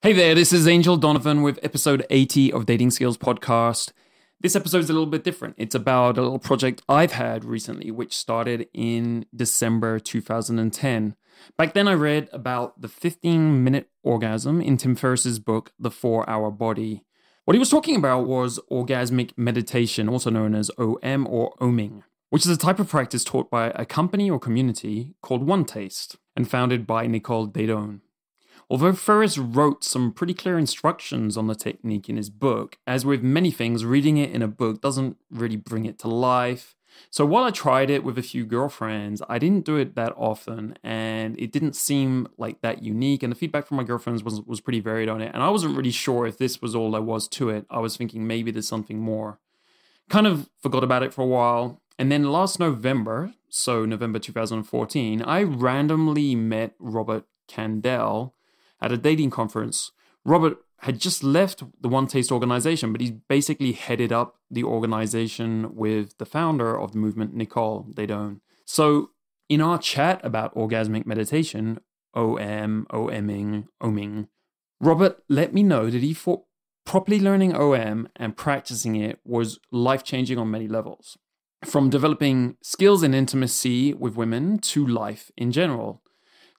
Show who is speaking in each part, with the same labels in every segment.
Speaker 1: Hey there, this is Angel Donovan with episode 80 of Dating Skills Podcast. This episode is a little bit different. It's about a little project I've had recently, which started in December 2010. Back then, I read about the 15-minute orgasm in Tim Ferriss's book, The 4-Hour Body. What he was talking about was orgasmic meditation, also known as OM or OMing, which is a type of practice taught by a company or community called Untitled and founded by Nicole Dedone. Although Ferriss wrote some pretty clear instructions on the technique in his book, as with many things, reading it in a book doesn't really bring it to life. So while I tried it with a few girlfriends, I didn't do it that often, and it didn't seem like that unique, and the feedback from my girlfriends was pretty varied on it, and I wasn't really sure if this was all there was to it. I was thinking maybe there's something more. Kind of forgot about it for a while, and then last November, so November 2014, I randomly met Robert Candell at a dating conference. Robert had just left the One Taste organization, but he's basically headed up the organization with the founder of the movement, Nicole Dedone. So in our chat about orgasmic meditation, OMing, Robert let me know that he thought properly learning OM and practicing it was life-changing on many levels, from developing skills in intimacy with women to life in general.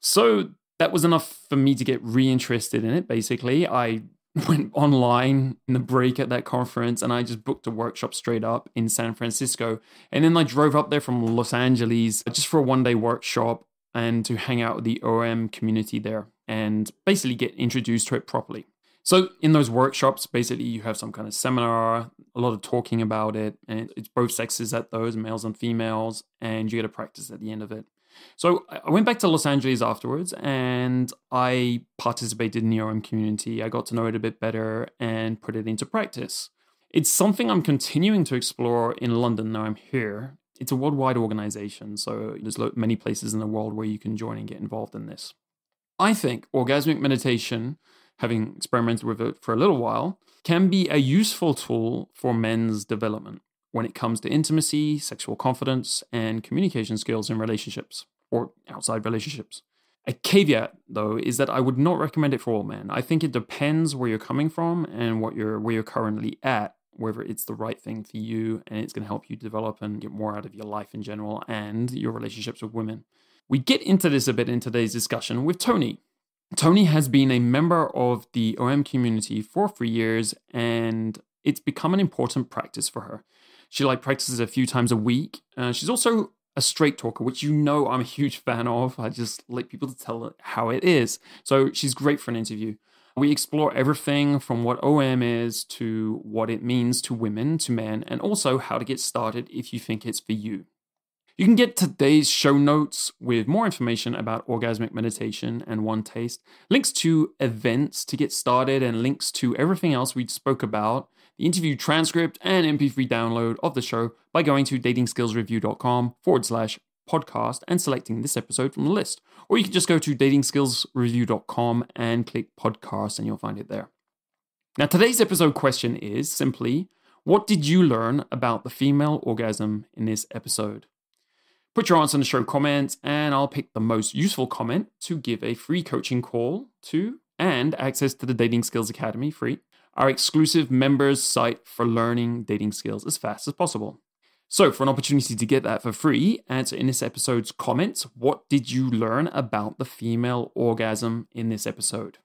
Speaker 1: So that was enough for me to get reinterested in it, basically. I went online in the break at that conference and I just booked a workshop straight up in San Francisco. And then I drove up there from Los Angeles just for a one-day workshop and to hang out with the OM community there and basically get introduced to it properly. So in those workshops, basically you have some kind of seminar, a lot of talking about it, and it's both sexes at those, males and females, and you get a practice at the end of it. So I went back to Los Angeles afterwards and I participated in the OM community. I got to know it a bit better and put it into practice. It's something I'm continuing to explore in London now I'm here. It's a worldwide organization, so there's many places in the world where you can join and get involved in this. I think orgasmic meditation, having experimented with it for a little while, can be a useful tool for men's development when it comes to intimacy, sexual confidence, and communication skills in relationships or outside relationships. A caveat, though, is that I would not recommend it for all men. I think it depends where you're coming from and where you're currently at, whether it's the right thing for you and it's going to help you develop and get more out of your life in general and your relationships with women. We get into this a bit in today's discussion with Toni. Toni has been a member of the OM community for 3 years and it's become an important practice for her. She practices a few times a week. She's also a straight talker, which you know I'm a huge fan of. I just like people to tell it how it is. So she's great for an interview. We explore everything from what OM is to what it means to women, to men, and also how to get started if you think it's for you. You can get today's show notes with more information about orgasmic meditation and One Taste, links to events to get started, and links to everything else we spoke about, the interview transcript and MP3 download of the show by going to datingskillsreview.com/podcast and selecting this episode from the list. Or you can just go to datingskillsreview.com and click podcast and you'll find it there. Now, today's episode question is simply, what did you learn about the female orgasm in this episode? Put your answer in the show comments and I'll pick the most useful comment to give a free coaching call to and access to the Dating Skills Academy free, our exclusive members site for learning dating skills as fast as possible. So for an opportunity to get that for free, answer in this episode's comments, what did you learn about the female orgasm in this episode?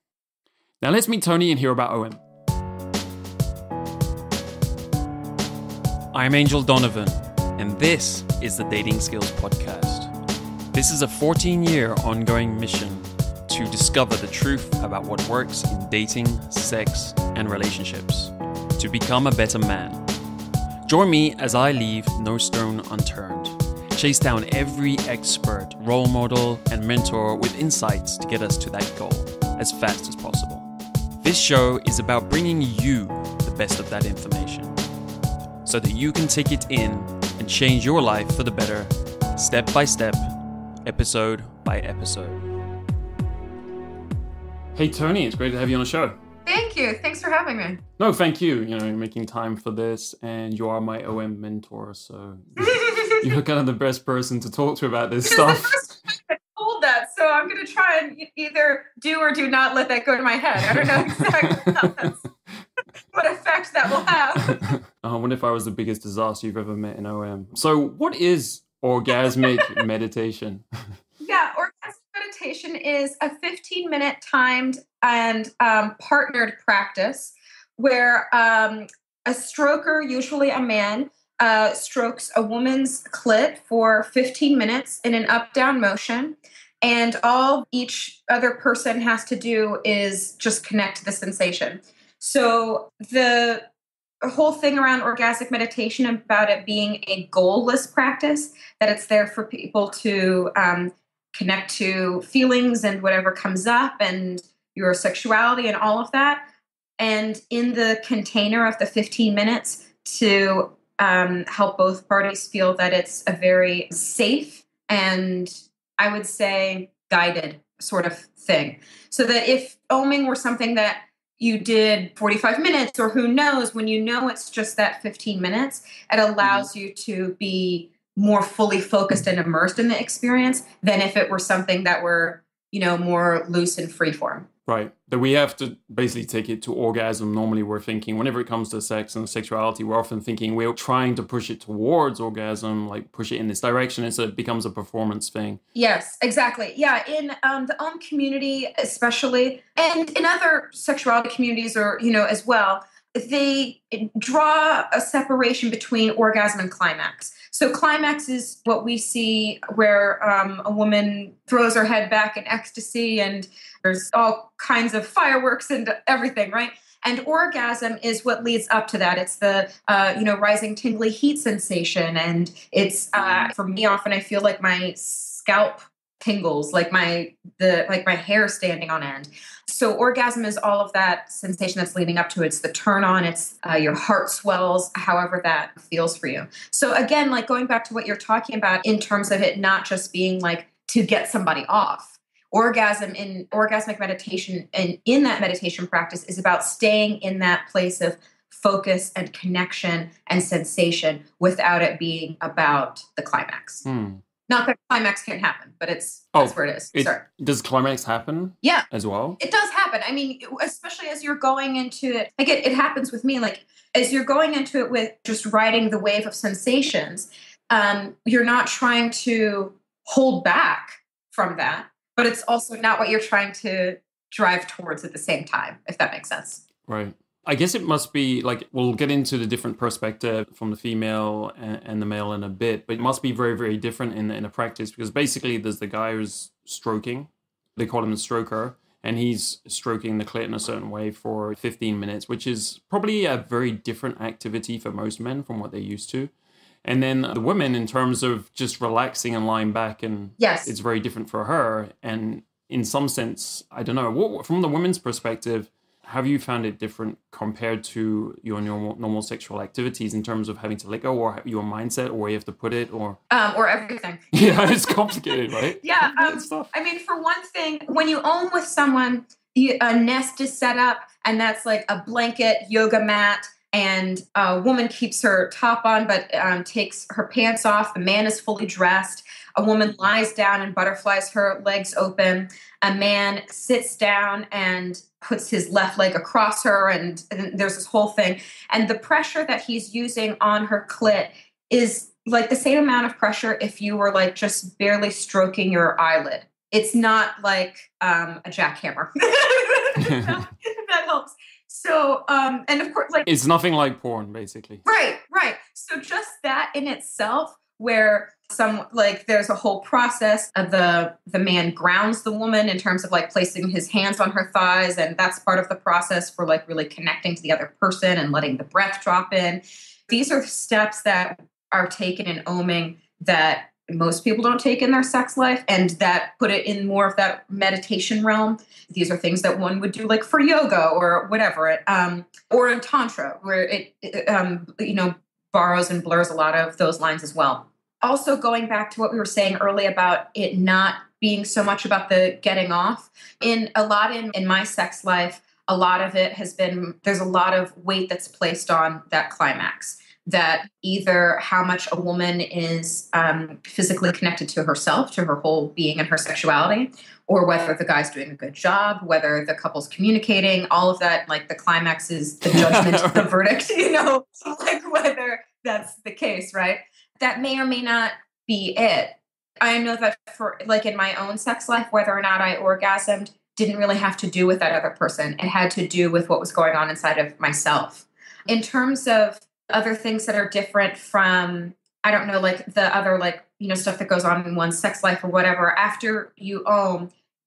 Speaker 1: Now let's meet Toni and hear about OM. I'm Angel Donovan, and this is the Dating Skills Podcast. This is a 14-year ongoing mission to discover the truth about what works in dating, sex, and relationships, to become a better man. Join me as I leave no stone unturned, chase down every expert, role model, and mentor with insights to get us to that goal as fast as possible. This show is about bringing you the best of that information so that you can take it in and change your life for the better, step by step, episode by episode. Hey Toni, it's great to have you on the show.
Speaker 2: Thank you. Thanks for having me.
Speaker 1: No, thank you. You're making time for this, and you are my OM mentor, so you're kind of the best person to talk to about this stuff.
Speaker 2: I told that So I'm going to try and either do or do not let that go to my head. I don't know exactly what effect that will have.
Speaker 1: I wonder if I was the biggest disaster you've ever met in OM. So what is orgasmic meditation?
Speaker 2: Yeah, orgasmic meditation is a 15-minute timed and partnered practice where a stroker, usually a man, strokes a woman's clit for 15 minutes in an up-down motion. And all each other person has to do is just connect to the sensation. So the whole thing around orgasmic meditation about it being a goalless practice, that it's there for people to connect to feelings and whatever comes up and your sexuality and all of that. And in the container of the 15 minutes to help both parties feel that it's a very safe and I would say guided sort of thing. So that if OMing were something that you did 45 minutes or who knows, when you know it's just that 15 minutes, it allows you to be more fully focused and immersed in the experience than if it were something that were, more loose and free form.
Speaker 1: Right. That we have to basically take it to orgasm. Normally we're thinking, whenever it comes to sex and sexuality, we're often thinking we're trying to push it towards orgasm, like push it in this direction. And so it becomes a performance thing.
Speaker 2: Yes, exactly. Yeah. In the OM community, especially, and in other sexuality communities or, as well, they draw a separation between orgasm and climax. So climax is what we see where a woman throws her head back in ecstasy and there's all kinds of fireworks and everything, right? And orgasm is what leads up to that. It's the, rising tingly heat sensation. And it's, for me, often I feel like my scalp tingles, like my hair standing on end. So orgasm is all of that sensation that's leading up to it. It's the turn on, it's your heart swells, however that feels for you. So again, like going back to what you're talking about in terms of it not just being like to get somebody off. Orgasm in orgasmic meditation and in that meditation practice is about staying in that place of focus and connection and sensation without it being about the climax. Not that climax can't happen, but that's where it is. Sorry.
Speaker 1: Does climax happen?
Speaker 2: Yeah.
Speaker 1: As well?
Speaker 2: It does happen. I mean, especially as you're going into it, like it happens with me, like as you're going into it with just riding the wave of sensations, you're not trying to hold back from that, but it's also not what you're trying to drive towards at the same time, if that makes sense.
Speaker 1: Right. I guess it must be like, we'll get into the different perspective from the female and the male in a bit, but it must be very, very different in a practice because basically there's the guy who's stroking, they call him a stroker, and he's stroking the clit in a certain way for 15 minutes, which is probably a very different activity for most men from what they're used to. And then the woman, in terms of just relaxing and lying back, and
Speaker 2: yes,
Speaker 1: it's very different for her. And in some sense, I don't know, from the woman's perspective, have you found it different compared to your normal sexual activities in terms of having to let go or your mindset or where you have to put it or
Speaker 2: everything?
Speaker 1: Yeah, it's complicated, right?
Speaker 2: Yeah. I mean, for one thing, when you OM with someone, a nest is set up and that's like a blanket yoga mat and a woman keeps her top on but takes her pants off. The man is fully dressed. A woman lies down and butterflies her legs open. A man sits down and puts his left leg across her, and there's this whole thing. And the pressure that he's using on her clit is like the same amount of pressure if you were like just barely stroking your eyelid. It's not like a jackhammer. That helps. So, and of course, like...
Speaker 1: It's nothing like porn, basically.
Speaker 2: Right. So just that in itself, where there's a whole process of the man grounds the woman in terms of like placing his hands on her thighs. And that's part of the process for like really connecting to the other person and letting the breath drop in. These are steps that are taken in OMing that most people don't take in their sex life and that put it in more of that meditation realm. These are things that one would do like for yoga or whatever, or in tantra where it borrows and blurs a lot of those lines as well. Also, going back to what we were saying earlier about it not being so much about the getting off, in my sex life, a lot of it has been, there's a lot of weight that's placed on that climax. that either how much a woman is physically connected to herself, to her whole being and her sexuality, or whether the guy's doing a good job, whether the couple's communicating, all of that, like the climax is the judgment, the verdict, like whether that's the case, right? That may or may not be it. I know that for like in my own sex life, whether or not I orgasmed didn't really have to do with that other person. It had to do with what was going on inside of myself. In terms of other things that are different from, I don't know, like the other, like, stuff that goes on in one's sex life or whatever, after you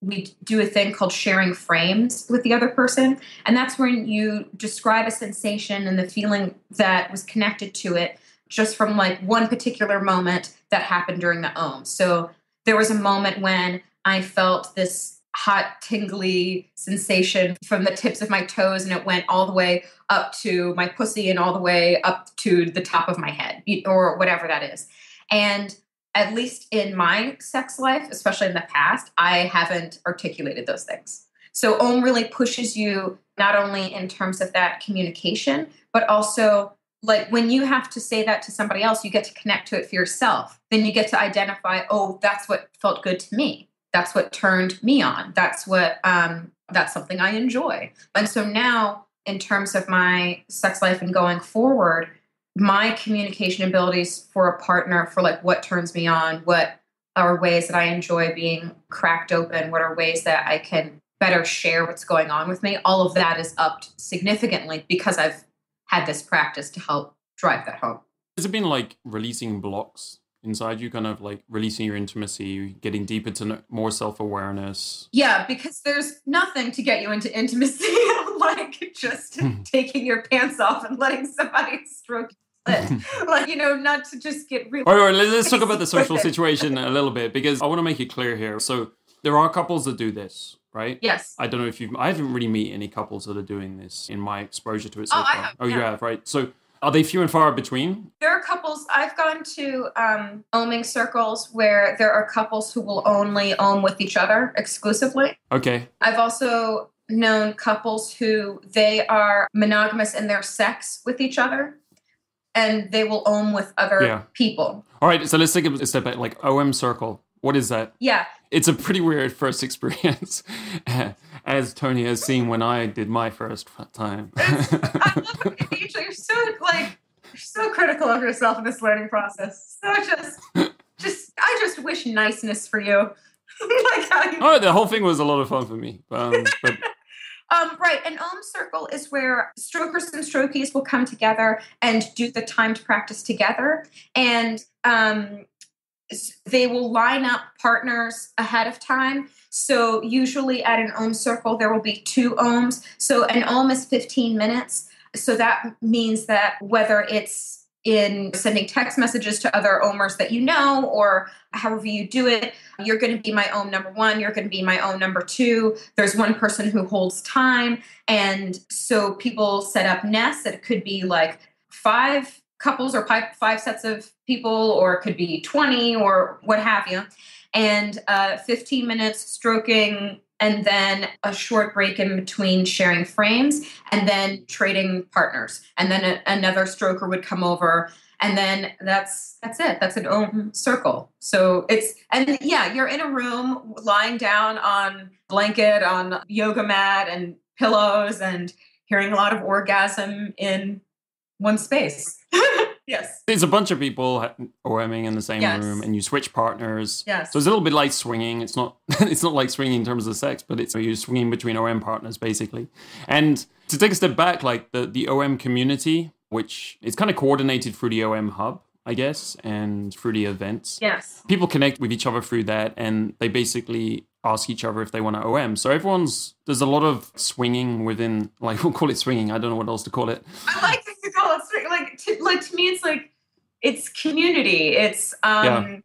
Speaker 2: we do a thing called sharing frames with the other person. And that's when you describe a sensation and the feeling that was connected to it just from like one particular moment that happened during the OM. So there was a moment when I felt this hot, tingly sensation from the tips of my toes, and it went all the way up to my pussy and all the way up to the top of my head, or whatever that is. And at least in my sex life, especially in the past, I haven't articulated those things. So OM really pushes you not only in terms of that communication, but also like when you have to say that to somebody else, you get to connect to it for yourself. Then you get to identify, oh, that's what felt good to me. That's what turned me on. That's something I enjoy. And so now in terms of my sex life and going forward, my communication abilities for a partner, for like what turns me on, what are ways that I enjoy being cracked open, what are ways that I can better share what's going on with me, all of that is upped significantly because I've had this practice to help drive that home.
Speaker 1: Has it been like releasing blocks inside you, kind of like releasing your intimacy, getting deeper to more self-awareness?
Speaker 2: Yeah, because there's nothing to get you into intimacy like just taking your pants off and letting somebody stroke your clit. Like, not to just get really...
Speaker 1: All right, let's talk about the social situation a little bit, because I want to make it clear here. So there are couples that do this, right?
Speaker 2: Yes.
Speaker 1: I don't know if I haven't really met any couples that are doing this in my exposure to it so far.
Speaker 2: I have.
Speaker 1: You have, right? So are they few and far between?
Speaker 2: There are couples, I've gone to OMing circles where there are couples who will only OM with each other exclusively.
Speaker 1: Okay.
Speaker 2: I've also known couples who they are monogamous in their sex with each other, and they will OM with other people.
Speaker 1: All right, so let's take a step back, like OM circle. What is that?
Speaker 2: Yeah.
Speaker 1: It's a pretty weird first experience, as Toni has seen when I did my first time.
Speaker 2: I love it. Usually you're so critical of yourself in this learning process. So I just wish niceness for you. Like how you...
Speaker 1: the whole thing was a lot of fun for me. But
Speaker 2: right. An OM circle is where strokers and strokies will come together and do the timed practice together. And they will line up partners ahead of time. So usually at an OM circle, there will be 2 OMs. So an OM is 15 minutes. So that means that whether it's in sending text messages to other OMers that you know, or however you do it, you're going to be my OM number 1, you're going to be my OM number 2. There's one person who holds time. And so people set up nests. It could be like 5 couples or 5 sets of people, or it could be 20 or what have you. And 15 minutes stroking, and then a short break in between sharing frames, and then trading partners. And then another stroker would come over, and then that's it. That's an OM circle. So you're in a room lying down on blanket, on yoga mat and pillows, and hearing a lot of orgasm in one space. Yes.
Speaker 1: There's a bunch of people OMing in the same room, and you switch partners.
Speaker 2: Yes.
Speaker 1: So it's a little bit like swinging. It's not like swinging in terms of sex, but you're swinging between OM partners, basically. And to take a step back, like the OM community, which is kind of coordinated through the OM hub, I guess, and through the events.
Speaker 2: Yes.
Speaker 1: People connect with each other through that, and they basically ask each other if they want to OM. So there's a lot of swinging within, like, we'll call it swinging. I don't know what else to call it.
Speaker 2: I like to call it swinging. To me, it's community. It's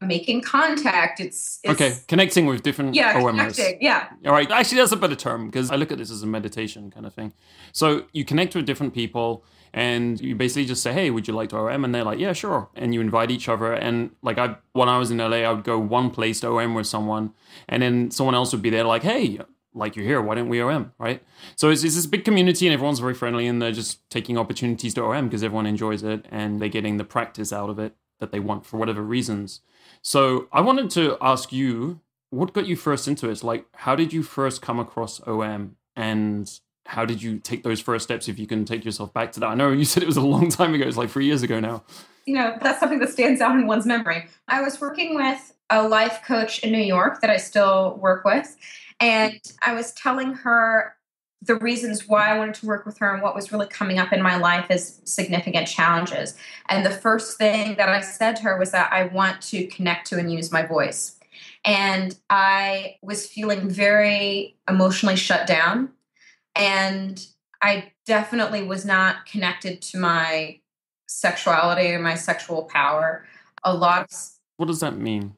Speaker 2: making contact. It's
Speaker 1: okay, connecting with different OMers.
Speaker 2: Connecting, yeah.
Speaker 1: All right, actually, that's a better term, because I look at this as a meditation kind of thing. So you connect with different people, and you basically just say, hey, would you like to OM? And they're like, yeah, sure. And you invite each other. And like when I was in LA, I would go one place to OM with someone, and then someone else would be there like, hey, like you're here, why don't we OM, right? So it's this big community and everyone's very friendly and they're just taking opportunities to OM because everyone enjoys it and they're getting the practice out of it that they want for whatever reasons. So I wanted to ask you, what got you first into it? Like, how did you first come across OM and how did you take those first steps, if you can take yourself back to that? I know you said it was a long time ago. It's like 3 years ago now.
Speaker 2: That's something that stands out in one's memory. I was working with a life coach in New York that I still work with. And I was telling her the reasons why I wanted to work with her and what was really coming up in my life as significant challenges. And the first thing that I said to her was that I want to connect to and use my voice. And I was feeling very emotionally shut down. And I definitely was not connected to my sexuality or my sexual power.
Speaker 1: What does that mean?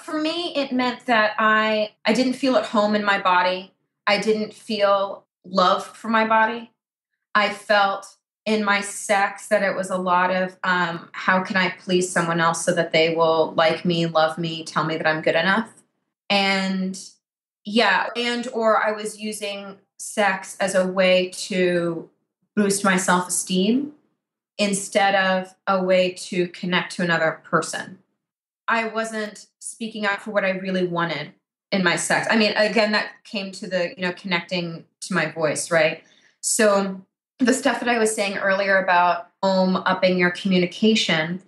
Speaker 2: For me, it meant that I didn't feel at home in my body. I didn't feel love for my body. I felt in my sex that it was a lot of how can I please someone else so that they will like me, love me, tell me that I'm good enough. And or I was using sex as a way to boost my self-esteem instead of a way to connect to another person. I wasn't speaking out for what I really wanted in my sex. I mean, again, that came to the, connecting to my voice, right? So the stuff that I was saying earlier about upping your communication,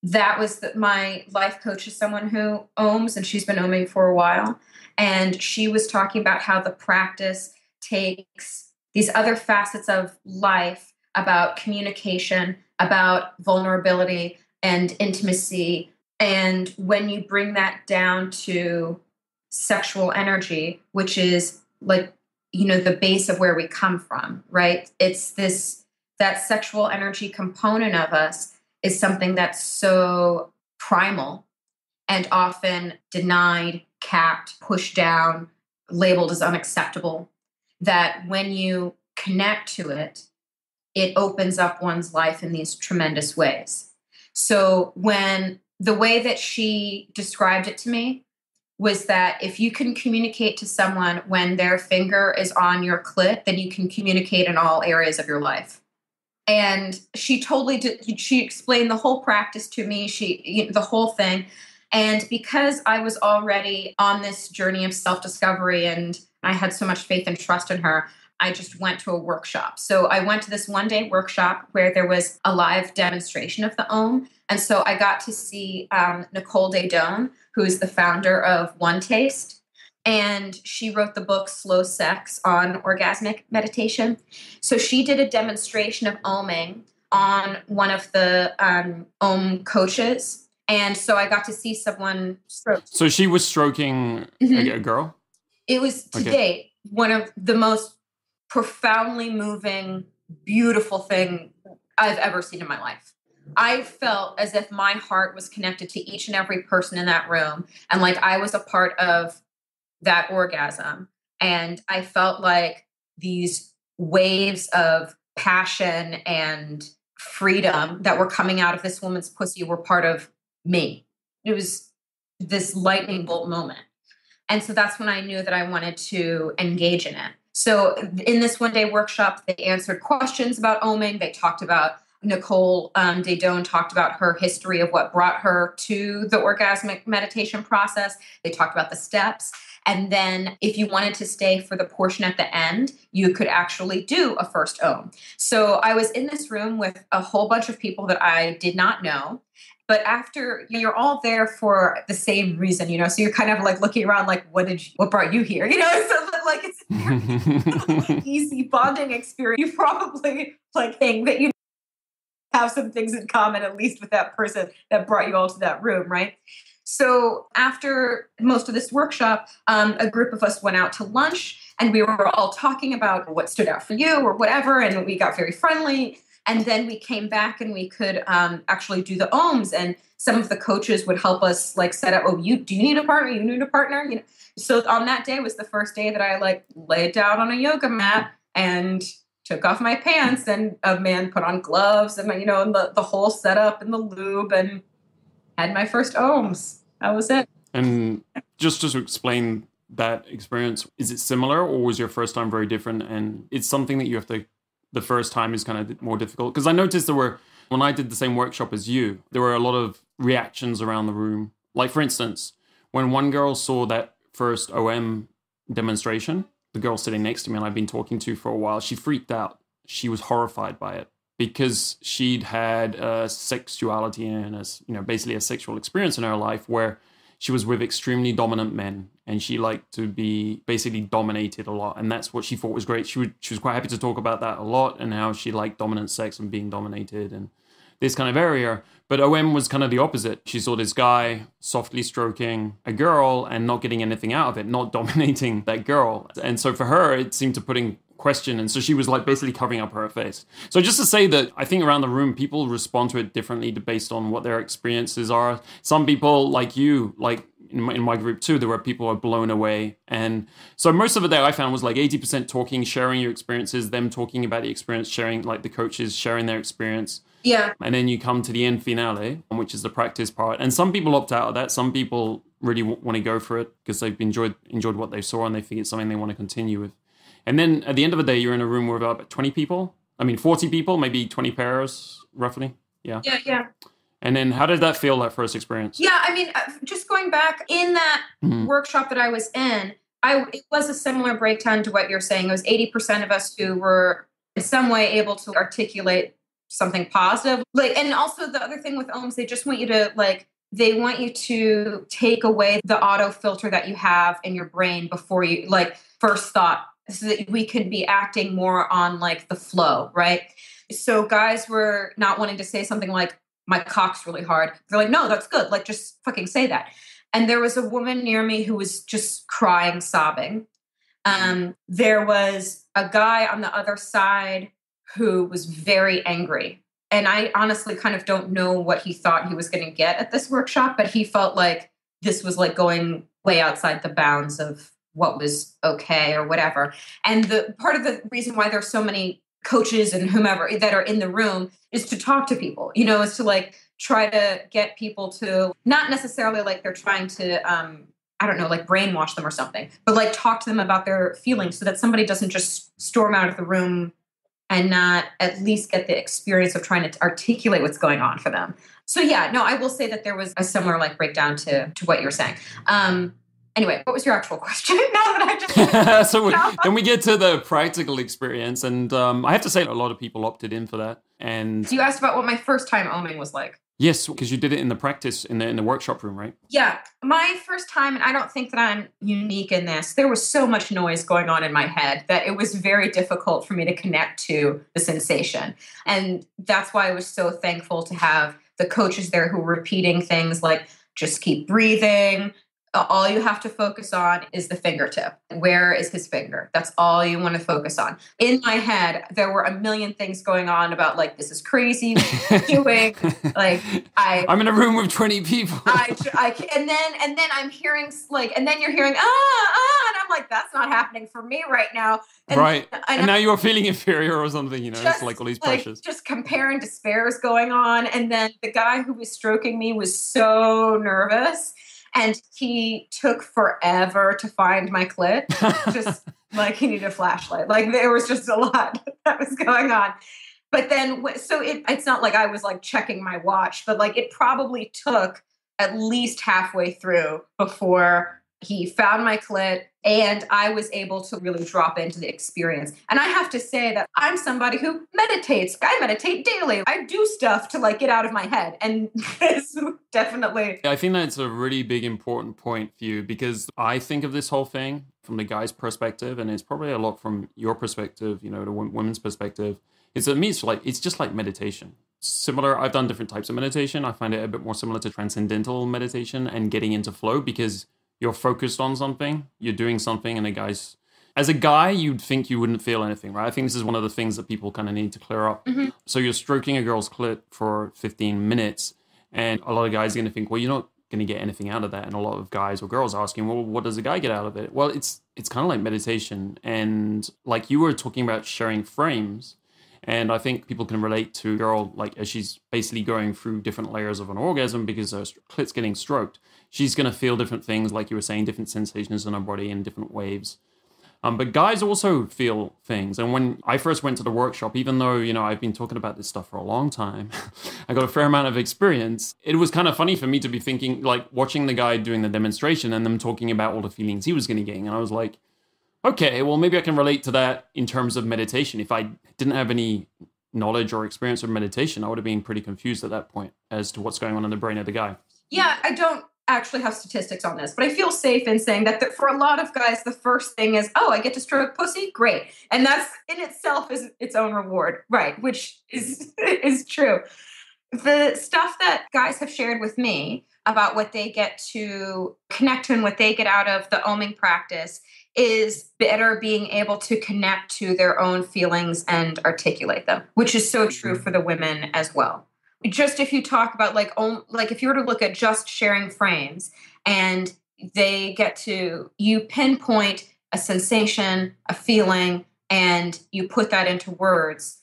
Speaker 2: that was my life coach is someone who OMs, and she's been OMing for a while. And she was talking about how the practice takes these other facets of life about communication, about vulnerability and intimacy. And when you bring that down to sexual energy, which is like, the base of where we come from, right? It's that sexual energy component of us is something that's so primal and often denied, capped, pushed down, labeled as unacceptable, that when you connect to it, it opens up one's life in these tremendous ways. So when the way that she described it to me was that if you can communicate to someone when their finger is on your clit, then you can communicate in all areas of your life. And she totally did. She explained the whole practice to me, the whole thing. And because I was already on this journey of self-discovery and I had so much faith and trust in her, I just went to a workshop. So I went to this one-day workshop where there was a live demonstration of the OM. And so I got to see Nicole Daedone, who is the founder of One Taste. And she wrote the book Slow Sex on Orgasmic Meditation. So she did a demonstration of OMing on one of the OM coaches. And so I got to see someone stroke.
Speaker 1: So she was stroking a girl?
Speaker 2: It was to date one of the most profoundly moving, beautiful thing I've ever seen in my life. I felt as if my heart was connected to each and every person in that room. And like I was a part of that orgasm. And I felt like these waves of passion and freedom that were coming out of this woman's pussy were part of me. It was this lightning bolt moment. And so that's when I knew that I wanted to engage in it. So in this one-day workshop, they answered questions about OMing. They talked about, Nicole Daedone talked about her history of what brought her to the orgasmic meditation process. They talked about the steps. And then if you wanted to stay for the portion at the end, you could actually do a first OM. So I was in this room with a whole bunch of people that I did not know. But after you're all there for the same reason, so you're kind of like looking around like, what brought you here? So like it's easy bonding experience. You probably like think that you have some things in common, at least with that person that brought you all to that room, right? So after most of this workshop, a group of us went out to lunch and we were all talking about what stood out for you or whatever. And we got very friendly. And then we came back and we could actually do the OMs. And some of the coaches would help us like set up, do you need a partner? You need a partner? So on that day was the first day that I like laid down on a yoga mat and took off my pants and a man put on gloves and, and the whole setup and the lube and had my first OMs. That was it.
Speaker 1: And just to explain that experience, is it similar, or was your first time very different? And it's something that you have to, the first time is kind of more difficult. Because I noticed when I did the same workshop as you, there were a lot of reactions around the room. Like, for instance, when one girl saw that first OM demonstration, the girl sitting next to me and I've been talking to for a while, she freaked out. She was horrified by it because she'd had sexuality and basically a sexual experience in her life where she was with extremely dominant men and she liked to be basically dominated a lot. And that's what she thought was great. She was quite happy to talk about that a lot and how she liked dominant sex and being dominated and this kind of area. But OM was kind of the opposite. She saw this guy softly stroking a girl and not getting anything out of it, not dominating that girl. And so for her, it seemed to put in question. And so she was like basically covering up her face. So just to say that I think around the room, people respond to it differently based on what their experiences are. Some people like you, like in my group too, there were people who are blown away. And so most of it that I found was like 80% talking, sharing your experiences, them talking about the experience, sharing, like the coaches sharing their experience.
Speaker 2: Yeah.
Speaker 1: And then you come to the end finale, which is the practice part. And some people opt out of that. Some people really want to go for it because they've enjoyed what they saw and they think it's something they want to continue with. And then at the end of the day, you're in a room with about 20 people. 40 people, maybe 20 pairs, roughly. Yeah.
Speaker 2: Yeah.
Speaker 1: And then how did that feel, that first experience?
Speaker 2: Yeah, just going back in that workshop that I was in, it was a similar breakdown to what you're saying. It was 80% of us who were in some way able to articulate something positive. And also the other thing with OMs, they just want you to they want you to take away the auto filter that you have in your brain before you first thought, so that we could be acting more on the flow, right? So guys were not wanting to say something like, my cock's really hard. They're like, no, that's good. Just fucking say that. And there was a woman near me who was just crying, sobbing. There was a guy on the other side who was very angry. And I honestly kind of don't know what he thought he was going to get at this workshop, but he felt like this was going way outside the bounds of what was okay or whatever. And the part of the reason why there's so many coaches and whomever that are in the room is to talk to people, is to try to get people to not necessarily they're trying to, brainwash them or something, but talk to them about their feelings so that somebody doesn't just storm out of the room and not at least get the experience of trying to articulate what's going on for them. So yeah, no, I will say that there was a similar breakdown to what you're saying. Anyway, what was your actual question? Now that I just
Speaker 1: so then we get to the practical experience, and I have to say a lot of people opted in for that. And
Speaker 2: you asked about what my first time OMing was like.
Speaker 1: Yes, because you did it in the practice in the workshop room, right?
Speaker 2: Yeah, my first time, and I don't think that I'm unique in this. There was so much noise going on in my head that it was very difficult for me to connect to the sensation, and that's why I was so thankful to have the coaches there who were repeating things like just keep breathing. All you have to focus on is the fingertip. Where is his finger? That's all you want to focus on. In my head, there were a million things going on about this is crazy. Doing
Speaker 1: I'm in a room with 20 people.
Speaker 2: And then I'm hearing and then you're hearing and I'm like, that's not happening for me right now. And,
Speaker 1: right. And now you're feeling inferior or something. It's all these pressures.
Speaker 2: Just compare and despair is going on. And then the guy who was stroking me was so nervous. And he took forever to find my clit, just he needed a flashlight. There was just a lot that was going on. But then, so it's not like I was checking my watch, but it probably took at least halfway through before he found my clit and I was able to really drop into the experience. And I have to say that I'm somebody who meditates. I meditate daily. I do stuff to get out of my head. And this definitely.
Speaker 1: I think that's a really big important point for you because I think of this whole thing from the guy's perspective, and it's probably a lot from your perspective, the women's perspective. It's to me, it's just like meditation. Similar, I've done different types of meditation. I find it a bit more similar to transcendental meditation and getting into flow because you're focused on something, you're doing something, and as a guy, you'd think you wouldn't feel anything, right? I think this is one of the things that people kind of need to clear up. Mm-hmm. So you're stroking a girl's clit for 15 minutes, and a lot of guys are going to think, well, you're not going to get anything out of that. And a lot of guys or girls are asking, well, what does a guy get out of it? Well, it's kind of like meditation. And like you were talking about sharing frames, And I think people can relate to a girl, like as she's basically going through different layers of an orgasm because her clit's getting stroked. She's going to feel different things, like you were saying, different sensations in her body in different waves. But guys also feel things. And when I first went to the workshop, even though, I've been talking about this stuff for a long time, I got a fair amount of experience. It was kind of funny for me to be thinking, like watching the guy doing the demonstration and them talking about all the feelings he was getting. And I was like, okay, well, maybe I can relate to that in terms of meditation. If I didn't have any knowledge or experience of meditation, I would have been pretty confused at that point as to what's going on in the brain of the guy.
Speaker 2: Yeah, I don't actually have statistics on this, but I feel safe in saying that for a lot of guys, the first thing is, oh, I get to stroke pussy? Great. And that's in itself is its own reward, right? Which is true. The stuff that guys have shared with me about what they get to connect to and what they get out of the OMing practice is better being able to connect to their own feelings and articulate them, which is so true for the women as well. Just if you talk about like if you were to look at just sharing frames and they get to, you pinpoint a sensation, a feeling, and you put that into words,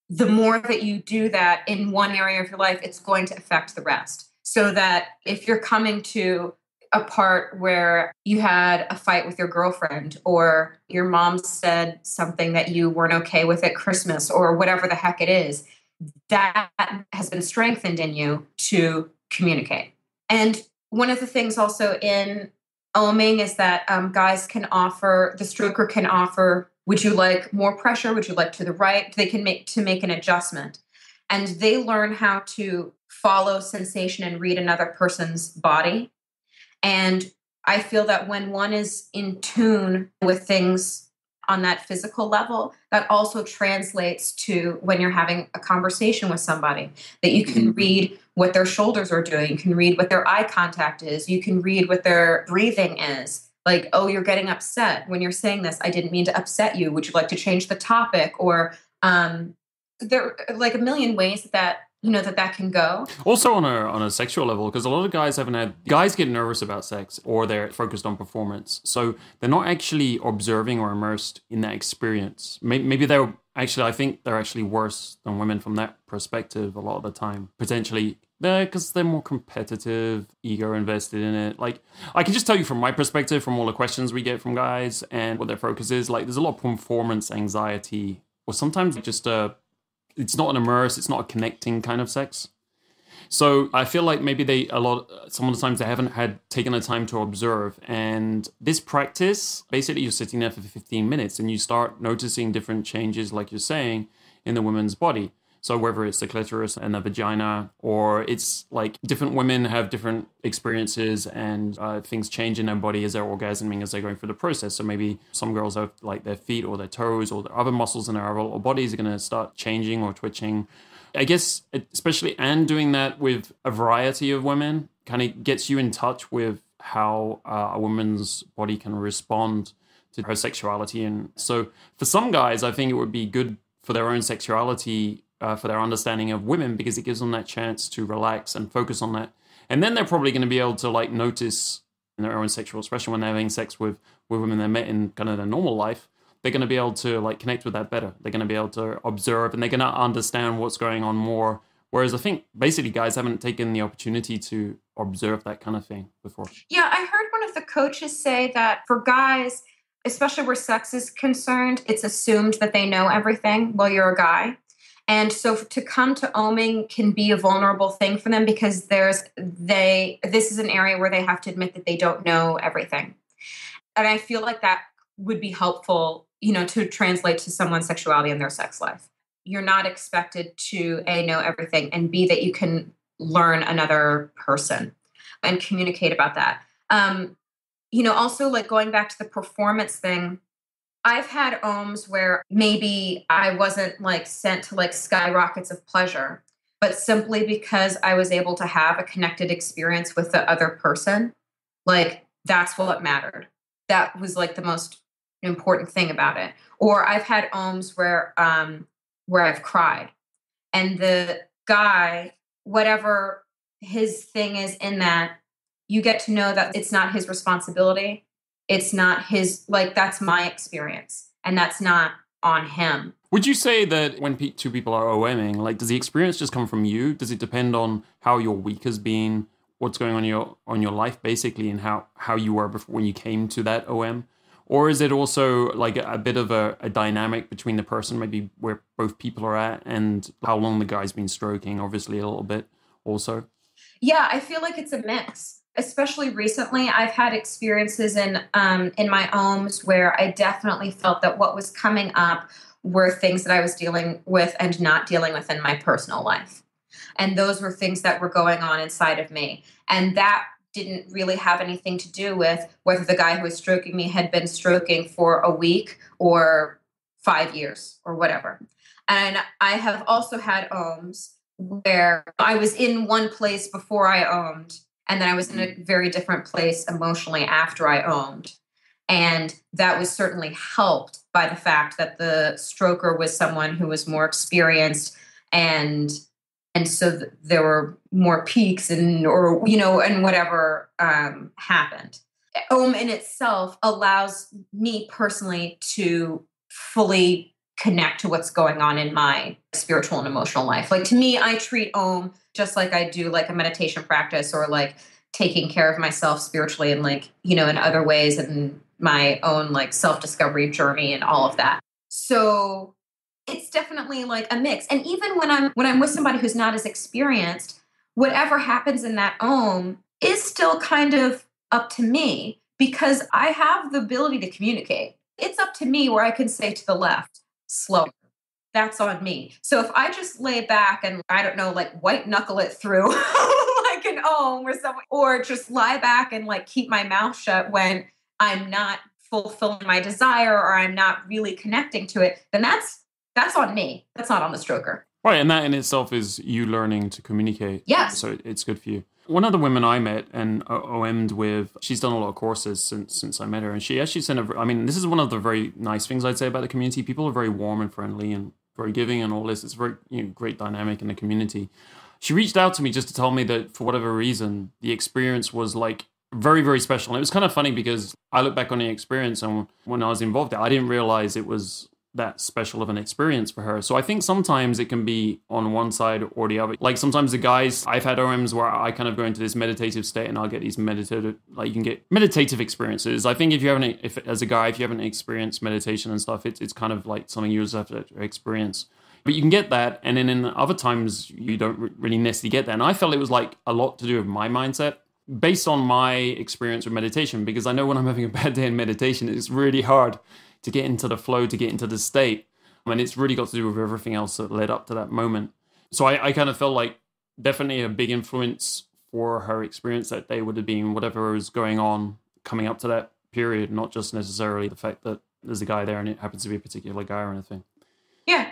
Speaker 2: the more that you do that in one area of your life, it's going to affect the rest. So that if you're coming to a part where you had a fight with your girlfriend or your mom said something that you weren't okay with at Christmas or whatever the heck it is, that has been strengthened in you to communicate. And one of the things also in OMing is that guys can offer, the stroker can offer, would you like more pressure? Would you like to the right? They can make an adjustment. And they learn how to follow sensation and read another person's body. And I feel that when one is in tune with things on that physical level, that also translates to when you're having a conversation with somebody, that you can read what their shoulders are doing, you can read what their eye contact is, you can read what their breathing is. Like, oh, you're getting upset when you're saying this. I didn't mean to upset you. Would you like to change the topic? Or there are like a million ways that that can go.
Speaker 1: Also on a sexual level, because a lot of guys get nervous about sex or they're focused on performance. So they're not actually observing or immersed in that experience. Maybe I think they're actually worse than women from that perspective a lot of the time. Potentially because they're more competitive, ego invested in it. Like, I can just tell you from my perspective, from all the questions we get from guys and what their focus is, like there's a lot of performance anxiety or sometimes just it's not an immerse, it's not a connecting kind of sex. So I feel like maybe some of the times they haven't taken the time to observe. And this practice, basically you're sitting there for 15 minutes and you start noticing different changes, like you're saying, in the woman's body. So whether it's the clitoris and the vagina, or it's like different women have different experiences and things change in their body as they're orgasming, as they're going through the process. So maybe some girls have like their feet or their toes or their other muscles in their bodies are going to start changing or twitching. I guess especially, and doing that with a variety of women kind of gets you in touch with how a woman's body can respond to her sexuality. And so for some guys, I think it would be good for their own sexuality, for their understanding of women, because it gives them that chance to relax and focus on that. And then they're probably going to be able to like notice in their own sexual expression when they're having sex with women they met in kind of their normal life. They're going to be able to like connect with that better. They're going to be able to observe and they're going to understand what's going on more. Whereas I think basically guys haven't taken the opportunity to observe that kind of thing before.
Speaker 2: Yeah, I heard one of the coaches say that for guys, especially where sex is concerned, it's assumed that they know everything while you're a guy. And so to come to OMing can be a vulnerable thing for them because this is an area where they have to admit that they don't know everything. And I feel like that would be helpful, to translate to someone's sexuality and their sex life. You're not expected to A, know everything, and B, that you can learn another person and communicate about that. Also like going back to the performance thing, I've had OMs where maybe I wasn't like sent to like skyrockets of pleasure, but simply because I was able to have a connected experience with the other person, like that's what mattered. That was like the most important thing about it. Or I've had OMs where I've cried, and the guy, whatever his thing is in that, you get to know that it's not his responsibility. It's not his, like, that's my experience. And that's not on him.
Speaker 1: Would you say that when two people are OMing, like, does the experience just come from you? Does it depend on how your week has been, what's going on your life, basically, and how you were before when you came to that OM? Or is it also like a bit of a dynamic between the person, maybe where both people are at, and how long the guy's been stroking, obviously, a little bit also?
Speaker 2: Yeah, I feel like it's a mix. Especially recently, I've had experiences in my OMs where I definitely felt that what was coming up were things that I was dealing with and not dealing with in my personal life. And those were things that were going on inside of me. And that didn't really have anything to do with whether the guy who was stroking me had been stroking for a week or 5 years or whatever. And I have also had OMs where I was in one place before I OMed, and then I was in a very different place emotionally after I OMed. And that was certainly helped by the fact that the stroker was someone who was more experienced, and so there were more peaks and whatever happened. OM in itself allows me personally to fully connect to what's going on in my spiritual and emotional life. Like, to me, I treat OM just like I do like a meditation practice, or like taking care of myself spiritually and like, in other ways, and my own like self-discovery journey and all of that. So it's definitely like a mix. And even when I'm with somebody who's not as experienced, whatever happens in that OM is still kind of up to me, because I have the ability to communicate. It's up to me where I can say to the left, slower. That's on me. So if I just lay back and, I don't know, like white knuckle it through like an OM or just lie back and like keep my mouth shut when I'm not fulfilling my desire or I'm not really connecting to it, then that's on me. That's not on the stroker.
Speaker 1: Right, and that in itself is you learning to communicate.
Speaker 2: Yes.
Speaker 1: So it's good for you. One of the women I met and OM'd with, she's done a lot of courses since I met her, and she actually sent this is one of the very nice things I'd say about the community. People are very warm and friendly and very giving and all this. It's a very great dynamic in the community. She reached out to me just to tell me that for whatever reason, the experience was like very, very special. And it was kind of funny because I look back on the experience, and when I was involved, I didn't realize it was that special of an experience for her. So I think sometimes it can be on one side or the other. Like sometimes the guys, I've had OMs where I kind of go into this meditative state and I'll get these meditative, like you can get meditative experiences. I think if you haven't experienced meditation and stuff, it's kind of like something you just have to experience. But you can get that, and then in other times you don't really necessarily get that. And I felt it was like a lot to do with my mindset based on my experience with meditation, because I know when I'm having a bad day in meditation, it's really hard to get into the flow, to get into the state. And it's really got to do with everything else that led up to that moment. So I kind of felt like definitely a big influence for her experience that day would have been whatever was going on coming up to that period, not just necessarily the fact that there's a guy there and it happens to be a particular guy or anything.
Speaker 2: Yeah.